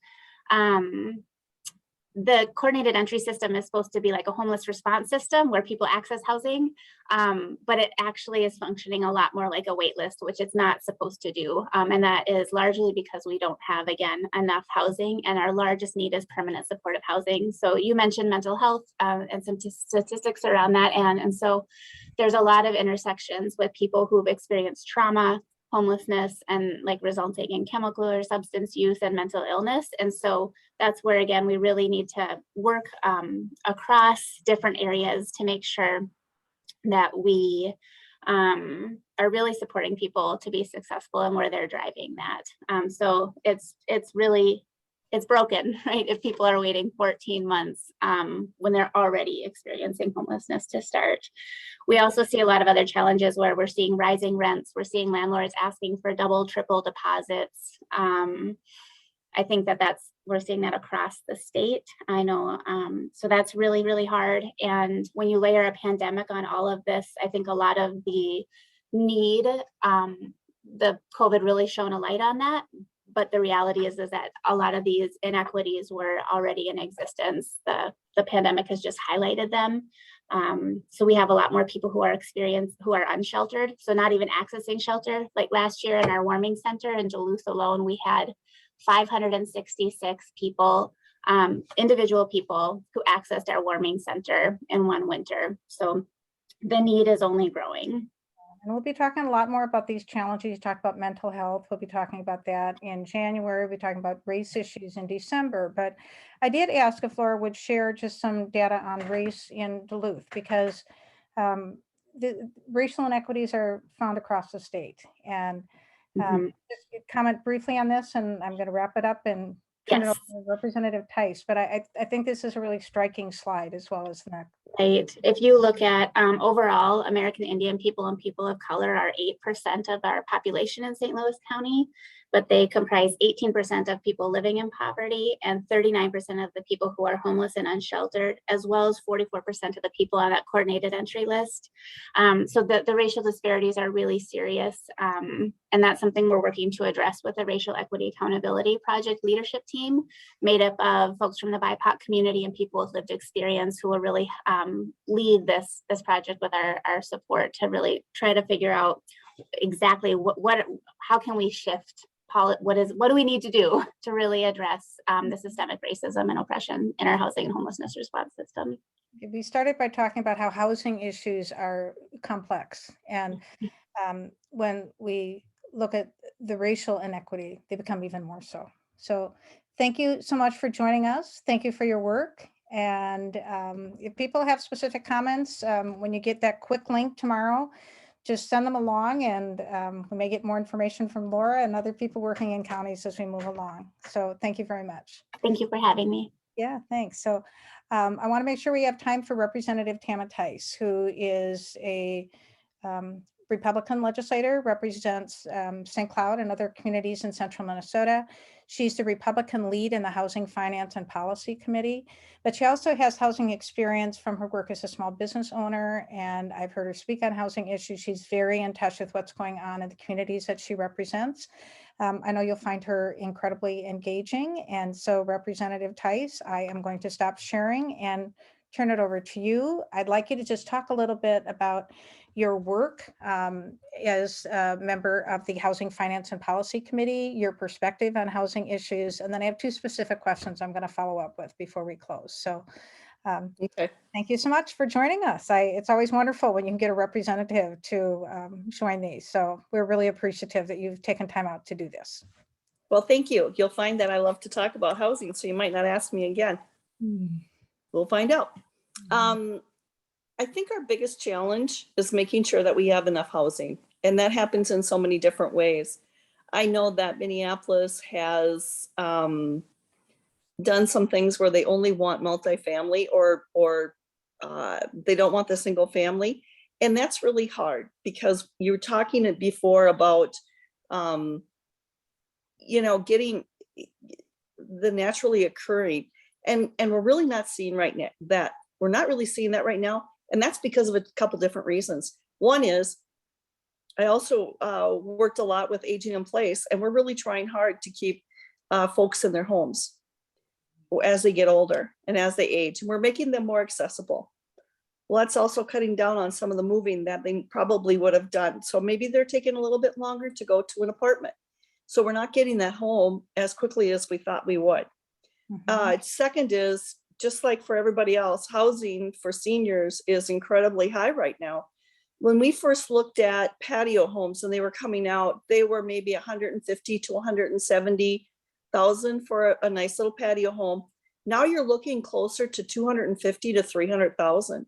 C: the coordinated entry system is supposed to be like a homeless response system where people access housing, but it actually is functioning a lot more like a wait list, which it's not supposed to do. And that is largely because we don't have, again, enough housing, and our largest need is permanent supportive housing. So you mentioned mental health and some statistics around that. And so there's a lot of intersections with people who've experienced trauma, homelessness, and like resulting in chemical or substance use and mental illness. And so that's where, again, we really need to work across different areas to make sure that we are really supporting people to be successful and where they're driving that. So it's broken, right? If people are waiting 14 months when they're already experiencing homelessness to start. We also see a lot of other challenges where we're seeing rising rents. We're seeing landlords asking for double, triple deposits. I think we're seeing that across the state. I know, so that's really, really hard. And when you layer a pandemic on all of this, I think a lot of the need, the COVID really shone a light on that. But the reality is that a lot of these inequities were already in existence. The pandemic has just highlighted them. So we have a lot more people who are unsheltered, so not even accessing shelter. Like last year in our warming center in Duluth alone, we had 566 people, individual people who accessed our warming center in one winter. So the need is only growing.
A: And we'll be talking a lot more about these challenges. You talk about mental health. We'll be talking about that in January. We'll be talking about race issues in December. But I did ask if Laura would share just some data on race in Duluth, because the racial inequities are found across the state. And just comment briefly on this, and I'm going to wrap it up and turn it over to Representative Tice. But I think this is a really striking slide, as well as the next.
C: Right. If you look at overall, American Indian people and people of color are 8% of our population in St. Louis County, but they comprise 18% of people living in poverty and 39% of the people who are homeless and unsheltered, as well as 44% of the people on that coordinated entry list. So the racial disparities are really serious. And that's something we're working to address with the Racial Equity Accountability Project leadership team, made up of folks from the BIPOC community and people with lived experience who will really lead this project with our support to really try to figure out exactly how can we shift what do we need to do to really address the systemic racism and oppression in our housing and homelessness response system.
A: We started by talking about how housing issues are complex, and when we look at the racial inequity, they become even more so. So thank you so much for joining us. Thank you for your work. And if people have specific comments, when you get that quick link tomorrow, just send them along, and we may get more information from Laura and other people working in counties as we move along. So thank you very much.
C: Thank you for having me.
A: Yeah, thanks. So I want to make sure we have time for Representative Tama Tice, who is a Republican legislator, represents St. Cloud and other communities in central Minnesota. She's the Republican lead in the Housing, Finance, and Policy Committee, but she also has housing experience from her work as a small business owner, and I've heard her speak on housing issues. She's very in touch with what's going on in the communities that she represents. I know you'll find her incredibly engaging, and so Representative Tice, I am going to stop sharing and turn it over to you. I'd like you to just talk a little bit about your work as a member of the Housing, Finance, and Policy Committee, your perspective on housing issues, and then I have two specific questions I'm going to follow up with before we close. So
D: Okay.
A: Thank you so much for joining us. It's always wonderful when you can get a representative to join these. So we're really appreciative that you've taken time out to do this.
D: Well, thank you. You'll find that I love to talk about housing, so you might not ask me again. We'll find out. I think our biggest challenge is making sure that we have enough housing, and that happens in so many different ways. I know that Minneapolis has done some things where they only want multifamily or they don't want the single family. And that's really hard, because you were talking before about, getting the naturally occurring. And we're really not seeing right now that we're not really seeing that right now. And that's because of a couple different reasons. One is I also worked a lot with aging in place, and we're really trying hard to keep folks in their homes. as they get older and as they age, and we're making them more accessible. Well, that's also cutting down on some of the moving that they probably would have done. So maybe they're taking a little bit longer to go to an apartment. So we're not getting that home as quickly as we thought we would. Second is, just like for everybody else, housing for seniors is incredibly high right now. When we first looked at patio homes and they were coming out, they were maybe 150 to 170,000 for a nice little patio home. Now you're looking closer to 250 to 300,000.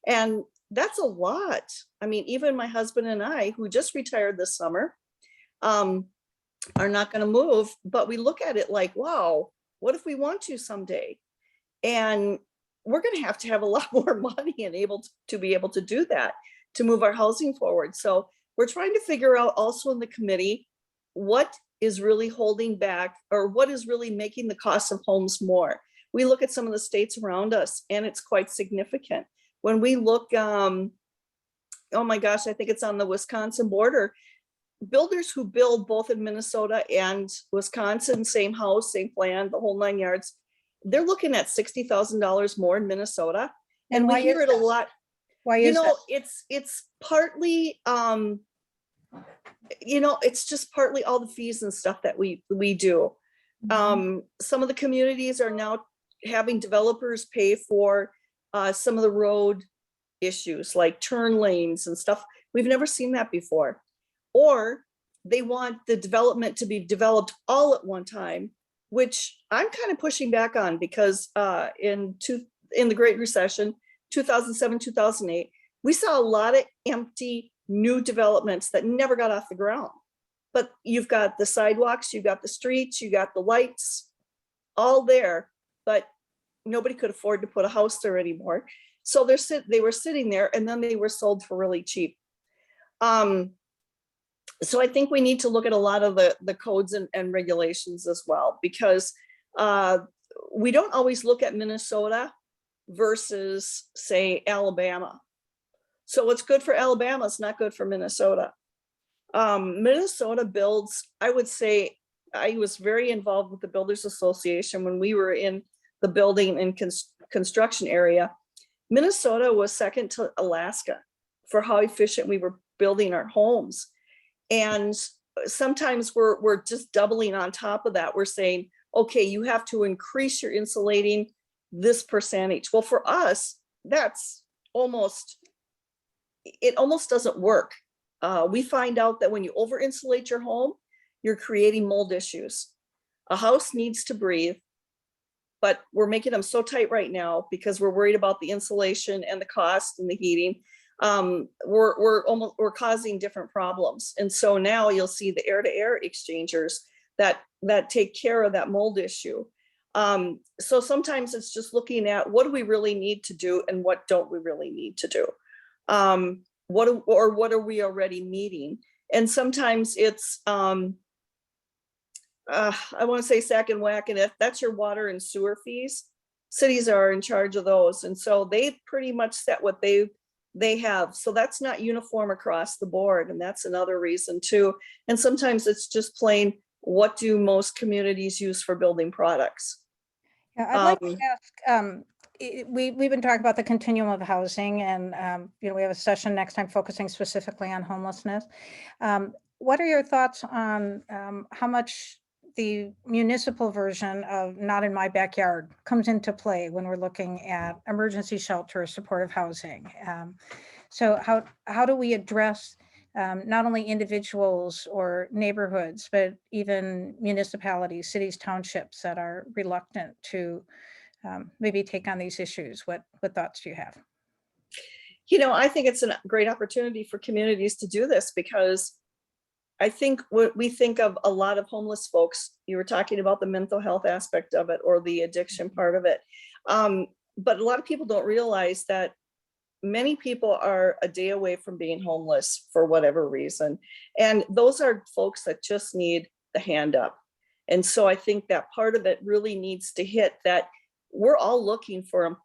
D: And that's a lot. I mean, even my husband and I, who just retired this summer, are not going to move, but we look at it like, wow, what if we want to someday? And we're going to have a lot more money and able to be able to do that, to move our housing forward. So we're trying to figure out also in the committee, what is really holding back, or what is really making the cost of homes more. We look at some of the states around us and it's quite significant. When we look, oh my gosh, I think it's on the Wisconsin border, builders who build both in Minnesota and Wisconsin, same house, same plan, the whole 9 yards, they're looking at $60,000 more in Minnesota. And we hear it a lot.
A: Why is that?
D: It's partly, it's just partly all the fees and stuff that we do. Some of the communities are now having developers pay for some of the road issues like turn lanes and stuff. We've never seen that before. Or they want the development to be developed all at one time, which I'm kind of pushing back on, because in the Great Recession, 2007, 2008, we saw a lot of empty new developments that never got off the ground. But you've got the sidewalks, you got the streets, you got the lights, all there, but nobody could afford to put a house there anymore. So they were sitting there, and then they were sold for really cheap. So I think we need to look at a lot of the codes and regulations as well, because we don't always look at Minnesota versus, say, Alabama. So what's good for Alabama is not good for Minnesota. Minnesota builds, I would say, I was very involved with the Builders Association when we were in the building and construction area. Minnesota was second to Alaska for how efficient we were building our homes. And sometimes we're just doubling on top of that. We're saying, okay, you have to increase your insulating this percentage. Well, for us, it almost doesn't work. We find out that when you over insulate your home, you're creating mold issues. A house needs to breathe, but we're making them so tight right now because we're worried about the insulation and the cost and the heating. We're causing different problems. And so now you'll see the air-to-air exchangers that take care of that mold issue. So sometimes it's just looking at what do we really need to do and what don't we really need to do. What are we already meeting? And sometimes it's, I want to say sack and whack, and if that's your water and sewer fees, cities are in charge of those. And so they pretty much set what they have. So that's not uniform across the board. And that's another reason too. And sometimes it's just plain, what do most communities use for building products?
A: Yeah, I'd like to ask, we've been talking about the continuum of housing, and we have a session next time focusing specifically on homelessness. What are your thoughts on how much the municipal version of Not in My Backyard comes into play when we're looking at emergency shelter, supportive housing? So how do we address not only individuals or neighborhoods, but even municipalities, cities, townships that are reluctant to maybe take on these issues? What thoughts do you have?
D: I think it's a great opportunity for communities to do this, because I think what we think of a lot of homeless folks, you were talking about the mental health aspect of it or the addiction part of it. But a lot of people don't realize that many people are a day away from being homeless for whatever reason. And those are folks that just need the hand up. And so I think that part of it really needs to hit that we're all looking for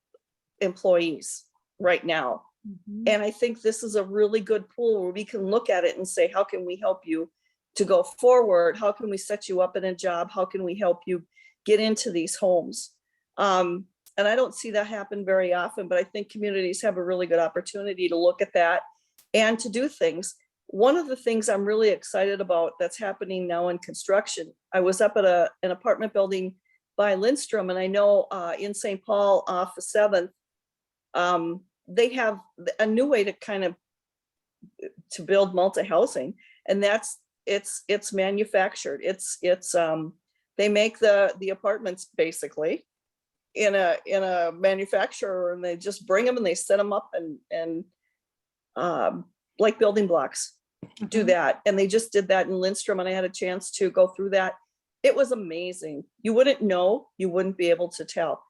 D: employees right now. Mm-hmm. And I think this is a really good pool where we can look at it and say, how can we help you to go forward? How can we set you up in a job? How can we help you get into these homes? And I don't see that happen very often, but I think communities have a really good opportunity to look at that and to do things. One of the things I'm really excited about that's happening now in construction, I was up at an apartment building by Lindstrom, and I know in St. Paul off of 7th, they have a new way to kind of to build multi-housing, and that's it's manufactured. They make the apartments basically in a manufacturer, and they just bring them and they set them up and like building blocks, do that. And they just did that in Lindstrom, and I had a chance to go through that. It was amazing. You wouldn't know, you wouldn't be able to tell.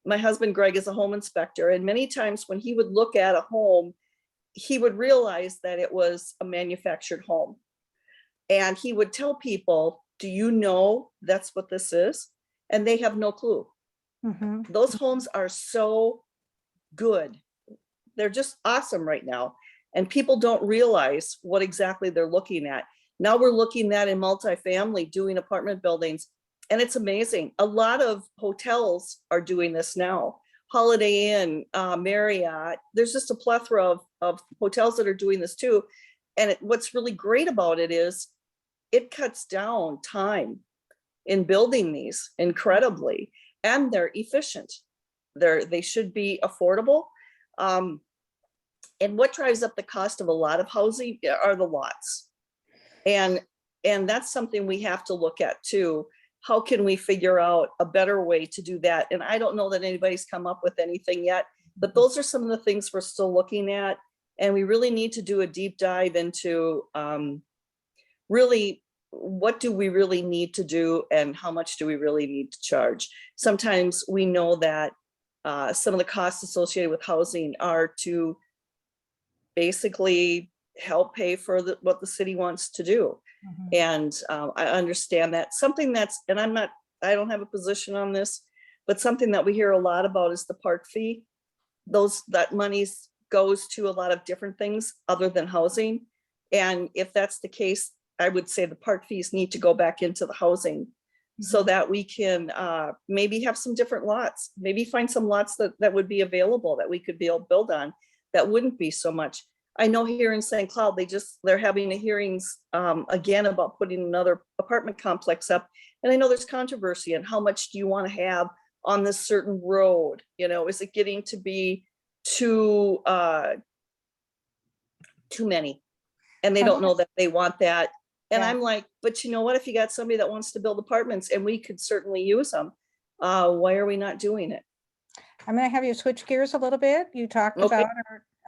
D: My husband Greg is a home inspector, and many times when he would look at a home, he would realize that it was a manufactured home. And he would tell people, do you know that's what this is? And they have no clue. Those homes are so good. They're just awesome right now. And people don't realize what exactly they're looking at. Now we're looking at in multifamily, doing apartment buildings, and it's amazing. A lot of hotels are doing this now. Holiday Inn, Marriott, there's just a plethora of hotels that are doing this too. And what's really great about it is it cuts down time in building these incredibly, and they're efficient. They should be affordable. And what drives up the cost of a lot of housing are the lots. And that's something we have to look at too. How can we figure out a better way to do that? And I don't know that anybody's come up with anything yet, but those are some of the things we're still looking at. And we really need to do a deep dive into really, what do we really need to do and how much do we really need to charge? Sometimes we know that some of the costs associated with housing are to basically help pay for what the city wants to do. And I understand that. Something that's, and I don't have a position on this, but something that we hear a lot about is the park fee. That money goes to a lot of different things other than housing. And if that's the case, I would say the park fees need to go back into the housing so that we can maybe have some different lots, maybe find some lots that would be available that we could build on that wouldn't be so much. I know here in St. Cloud, they're having a hearings again about putting another apartment complex up. And I know there's controversy on how much do you want to have on this certain road? You know, is it getting to be too many? And they don't know that they want that. And I'm like, but you know what, if you got somebody that wants to build apartments and we could certainly use them, why are we not doing it?
A: I'm going to have you switch gears a little bit. You talked about,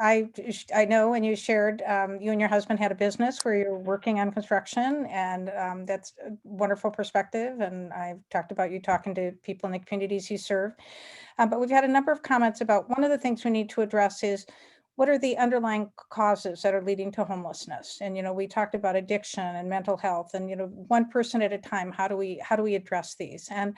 A: I know, and you shared, you and your husband had a business where you're working on construction, and that's a wonderful perspective. And I've talked about you talking to people in the communities you serve. But we've had a number of comments about one of the things we need to address is what are the underlying causes that are leading to homelessness? And, you know, we talked about addiction and mental health, and, you know, one person at a time, how do we address these? And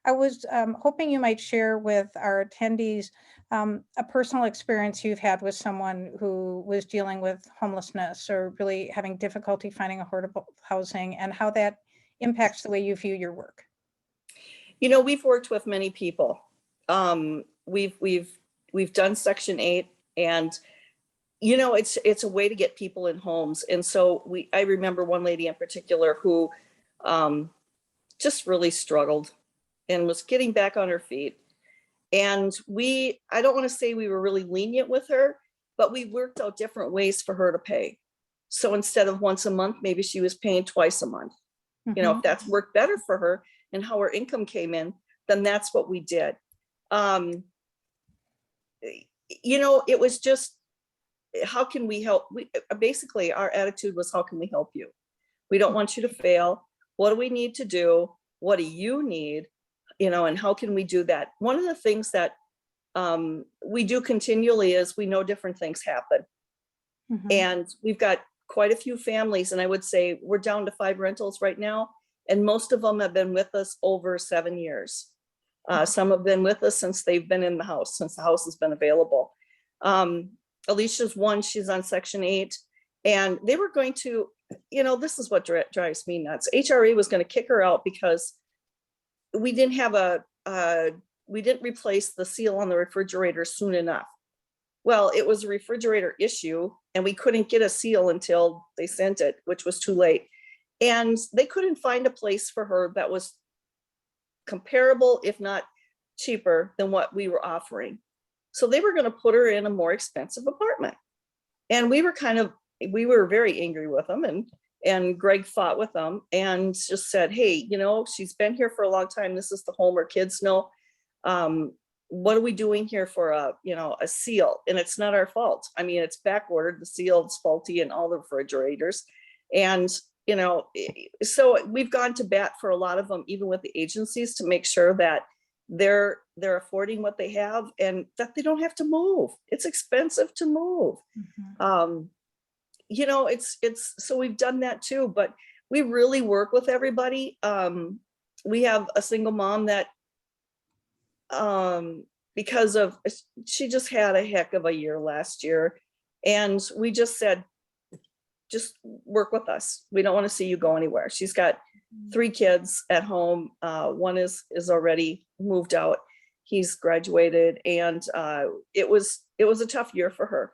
A: I was hoping you might share with our attendees a personal experience you've had with someone who was dealing with homelessness or really having difficulty finding affordable housing, and how that impacts the way you view your work.
D: You know, we've worked with many people. We've done Section 8, and you know, it's a way to get people in homes. And so I remember one lady in particular who just really struggled and was getting back on her feet. And I don't want to say we were really lenient with her, but we worked out different ways for her to pay. So instead of once a month, maybe she was paying twice a month. You know, if that's worked better for her and how her income came in, then that's what we did. You know, it was just, how can we help? Basically, our attitude was, how can we help you? We don't want you to fail. What do we need to do? What do you need? You know, and how can we do that? One of the things that we do continually is we know different things happen. And we've got quite a few families, and I would say we're down to 5 rentals right now. And most of them have been with us over 7 years. Some have been with us since they've been in the house, since the house has been available. Alicia's one, she's on Section 8, and they were going to, you know, this is what drives me nuts. HRE was going to kick her out because we didn't have a we didn't replace the seal on the refrigerator soon enough. Well, it was a refrigerator issue and we couldn't get a seal until they sent it, which was too late. And they couldn't find a place for her that was comparable, if not cheaper than what we were offering. So they were going to put her in a more expensive apartment. And we were very angry with them, and Greg fought with them and just said, hey, she's been here for a long time. This is the home her kids know. What are we doing here for a seal? And it's not our fault. I mean, it's back ordered, the seal is faulty in all the refrigerators. And, so we've gone to bat for a lot of them, even with the agencies, to make sure that they're affording what they have and that they don't have to move. It's expensive to move. So we've done that too, but we really work with everybody. We have a single mom that, because of, she just had a heck of a year last year. And we just said, just work with us. We don't want to see you go anywhere. She's got 3 kids at home. One is already moved out. He's graduated, and it was a tough year for her.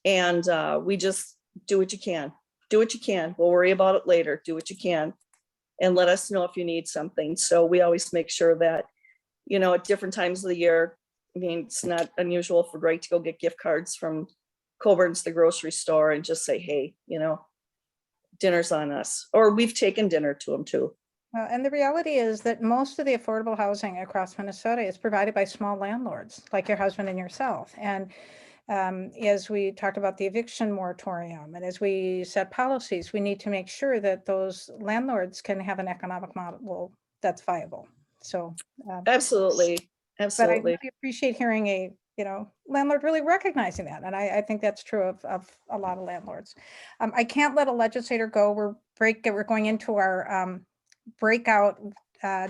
D: And we just do what you can. Do what you can. We'll worry about it later. Do what you can, and let us know if you need something. So we always make sure that, at different times of the year, I mean, it's not unusual for Greg to go get gift cards from Coburn's, the grocery store, and just say, hey, dinner's on us. Or we've taken dinner to them too.
A: Well, and the reality is that most of the affordable housing across Minnesota is provided by small landlords like your husband and yourself. And as we talked about the eviction moratorium, and as we set policies, we need to make sure that those landlords can have an economic model that's viable. So
D: Absolutely.
A: But I
D: Absolutely.
A: really appreciate hearing a landlord really recognizing that, and I think that's true of a lot of landlords. I can't let a legislator go. We're going into our breakout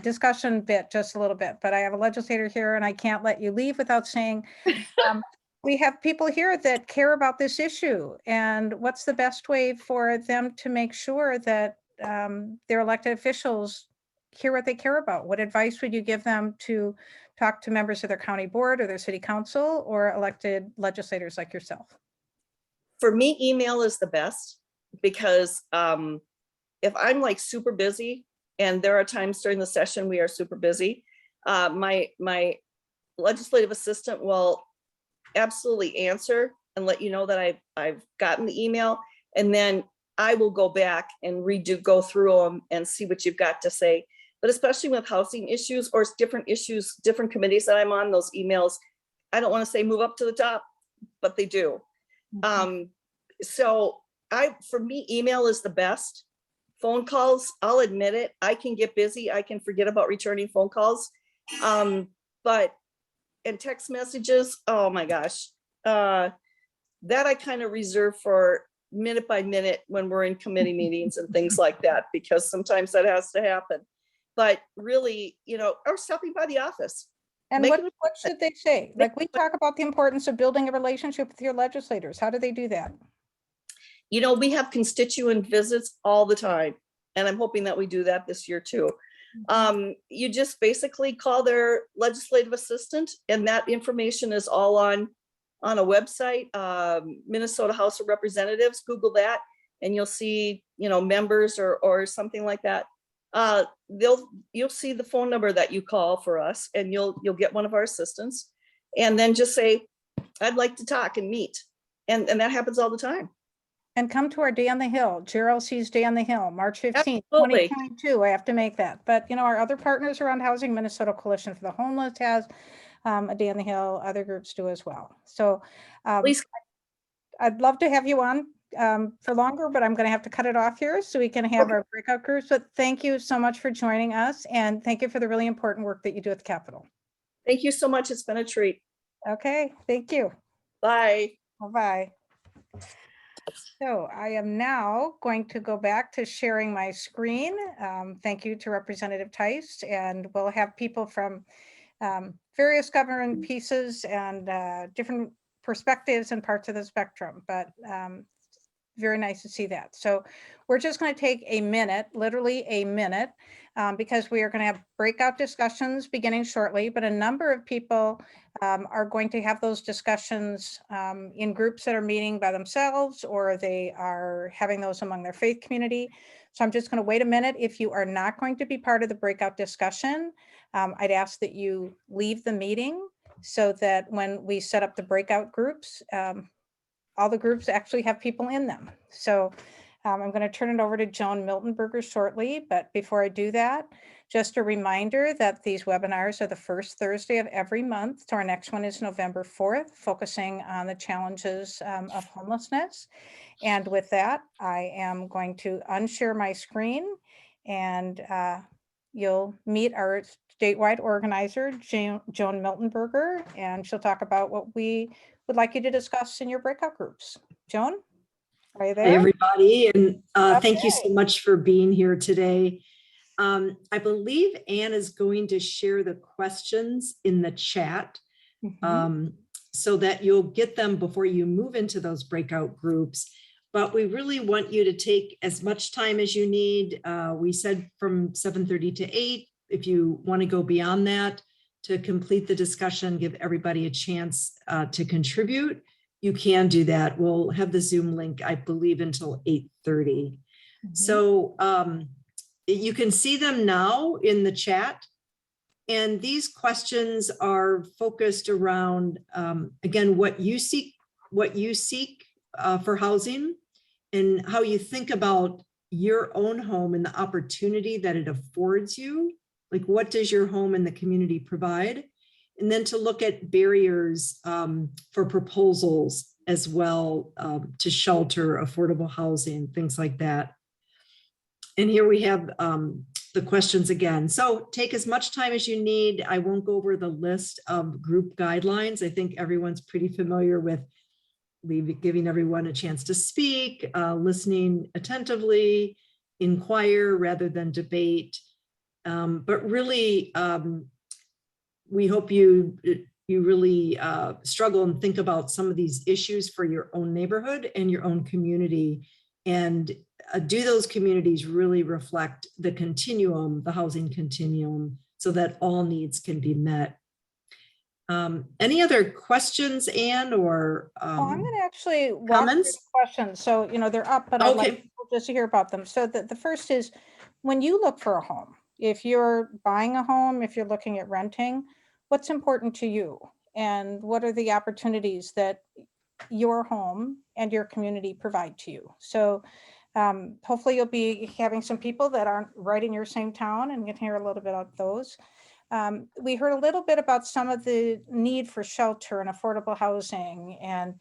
A: discussion bit just a little bit, but I have a legislator here, and I can't let you leave without saying we have people here that care about this issue, and what's the best way for them to make sure that their elected officials hear what they care about? What advice would you give them to talk to members of their county board or their city council or elected legislators like yourself?
D: For me, email is the best, because if I'm like super busy, and there are times during the session we are super busy, my legislative assistant will absolutely answer and let you know that I've gotten the email, and then I will go back and go through them and see what you've got to say. But especially with housing issues or different issues, different committees that I'm on, those emails, I don't want to say move up to the top, but they do. So for me, email is the best. Phone calls, I'll admit it, I can get busy. I can forget about returning phone calls. And text messages, oh my gosh. That I kind of reserve for minute by minute when we're in committee meetings and things like that, because sometimes that has to happen. But really, or stopping by the office.
A: And what should they say? Like, we talk about the importance of building a relationship with your legislators. How do they do that?
D: We have constituent visits all the time, and I'm hoping that we do that this year too. You just basically call their legislative assistant, and that information is all on a website, Minnesota House of Representatives. Google that, and you'll see, members or something like that. You'll see the phone number that you call for us, and you'll get one of our assistants, and then just say, I'd like to talk and meet. And that happens all the time.
A: And come to our Day on the Hill, JRLC's Day on the Hill, March 15th,
D: Absolutely.
A: 2022. I have to make that. But, our other partners around Housing, Minnesota Coalition for the Homeless has a Day on the Hill. Other groups do as well. So
D: Please.
A: I'd love to have you on for longer, but I'm going to have to cut it off here so we can have our breakout groups. But thank you so much for joining us. And thank you for the really important work that you do at the Capitol.
D: Thank you so much. It's been a treat.
A: Okay. Thank you.
D: Bye.
A: Bye-bye. So I am now going to go back to sharing my screen. Thank you to Representative Tice, and we'll have people from various government pieces and different perspectives and parts of the spectrum. But very nice to see that. So we're just going to take a minute, literally a minute, because we are going to have breakout discussions beginning shortly, but a number of people are going to have those discussions in groups that are meeting by themselves, or they are having those among their faith community. So I'm just going to wait a minute. If you are not going to be part of the breakout discussion, I'd ask that you leave the meeting so that when we set up the breakout groups, all the groups actually have people in them. So I'm going to turn it over to Joan Miltenberger shortly, but before I do that, just a reminder that these webinars are the first Thursday of every month. So our next one is November 4th, focusing on the challenges of homelessness. And with that, I am going to unshare my screen, and you'll meet our statewide organizer, Joan Miltenberger, and she'll talk about what we would like you to discuss in your breakout groups. Joan, are you
E: Hey,
A: there?
E: everybody, and thank you so
A: Okay.
E: much for being here today. I believe Anne is going to share the questions in the chat so that you'll get them before you move into those breakout groups. But we really want you to take as much time as you need. We said from 7:30 to 8. If you want to go beyond that to complete the discussion, give everybody a chance to contribute, you can do that. We'll have the Zoom link, I believe, until 8:30. So you can see them now in the chat. And these questions are focused around, again, what you seek for housing, and how you think about your own home and the opportunity that it affords you. Like, what does your home and the community provide? And then to look at barriers for proposals as well, to shelter, affordable housing, things like that. And here we have the questions again. So take as much time as you need. I won't go over the list of group guidelines. I think everyone's pretty familiar with giving everyone a chance to speak, listening attentively, inquire rather than debate. But really, we hope you really struggle and think about some of these issues for your own neighborhood and your own community. And do those communities really reflect the continuum, the housing continuum, so that all needs can be met? Any other questions, Anne, or
A: I'm going to actually walk through the
E: comments?
A: questions. So, they're up, but I'd like
E: Okay.
A: people just to hear about them. So the first is, when you look for a home, if you're buying a home, if you're looking at renting, what's important to you? And what are the opportunities that your home and your community provide to you? So hopefully you'll be having some people that aren't right in your same town, and you can hear a little bit about those. We heard a little bit about some of the need for shelter and affordable housing, and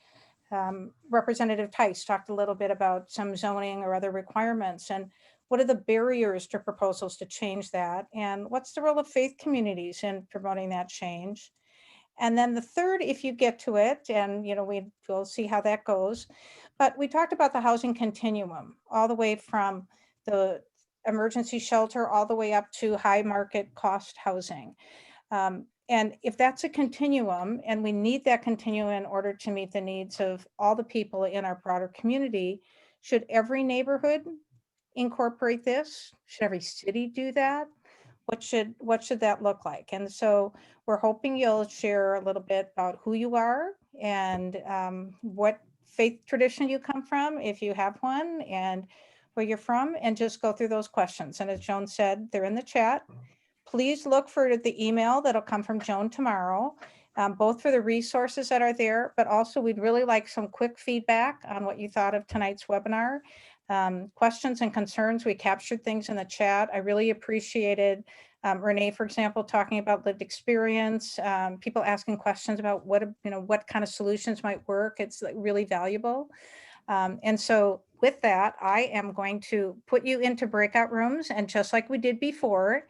A: Representative Tice talked a little bit about some zoning or other requirements, and what are the barriers to proposals to change that, and what's the role of faith communities in promoting that change. And then the third, if you get to it, and we'll see how that goes, but we talked about the housing continuum, all the way from the emergency shelter all the way up to high market cost housing. And if that's a continuum, and we need that continuum in order to meet the needs of all the people in our broader community, should every neighborhood incorporate this? Should every city do that? What should that look like? And so we're hoping you'll share a little bit about who you are, and what faith tradition you come from, if you have one, and where you're from, and just go through those questions. And as Joan said, they're in the chat. Please look for the email that'll come from Joan tomorrow, both for the resources that are there, but also we'd really like some quick feedback on what you thought of tonight's webinar. Questions and concerns, we captured things in the chat. I really appreciated Renee, for example, talking about lived experience, people asking questions about what kind of solutions might work. It's really valuable. And so with that, I am going to put you into breakout rooms, and just like we did before,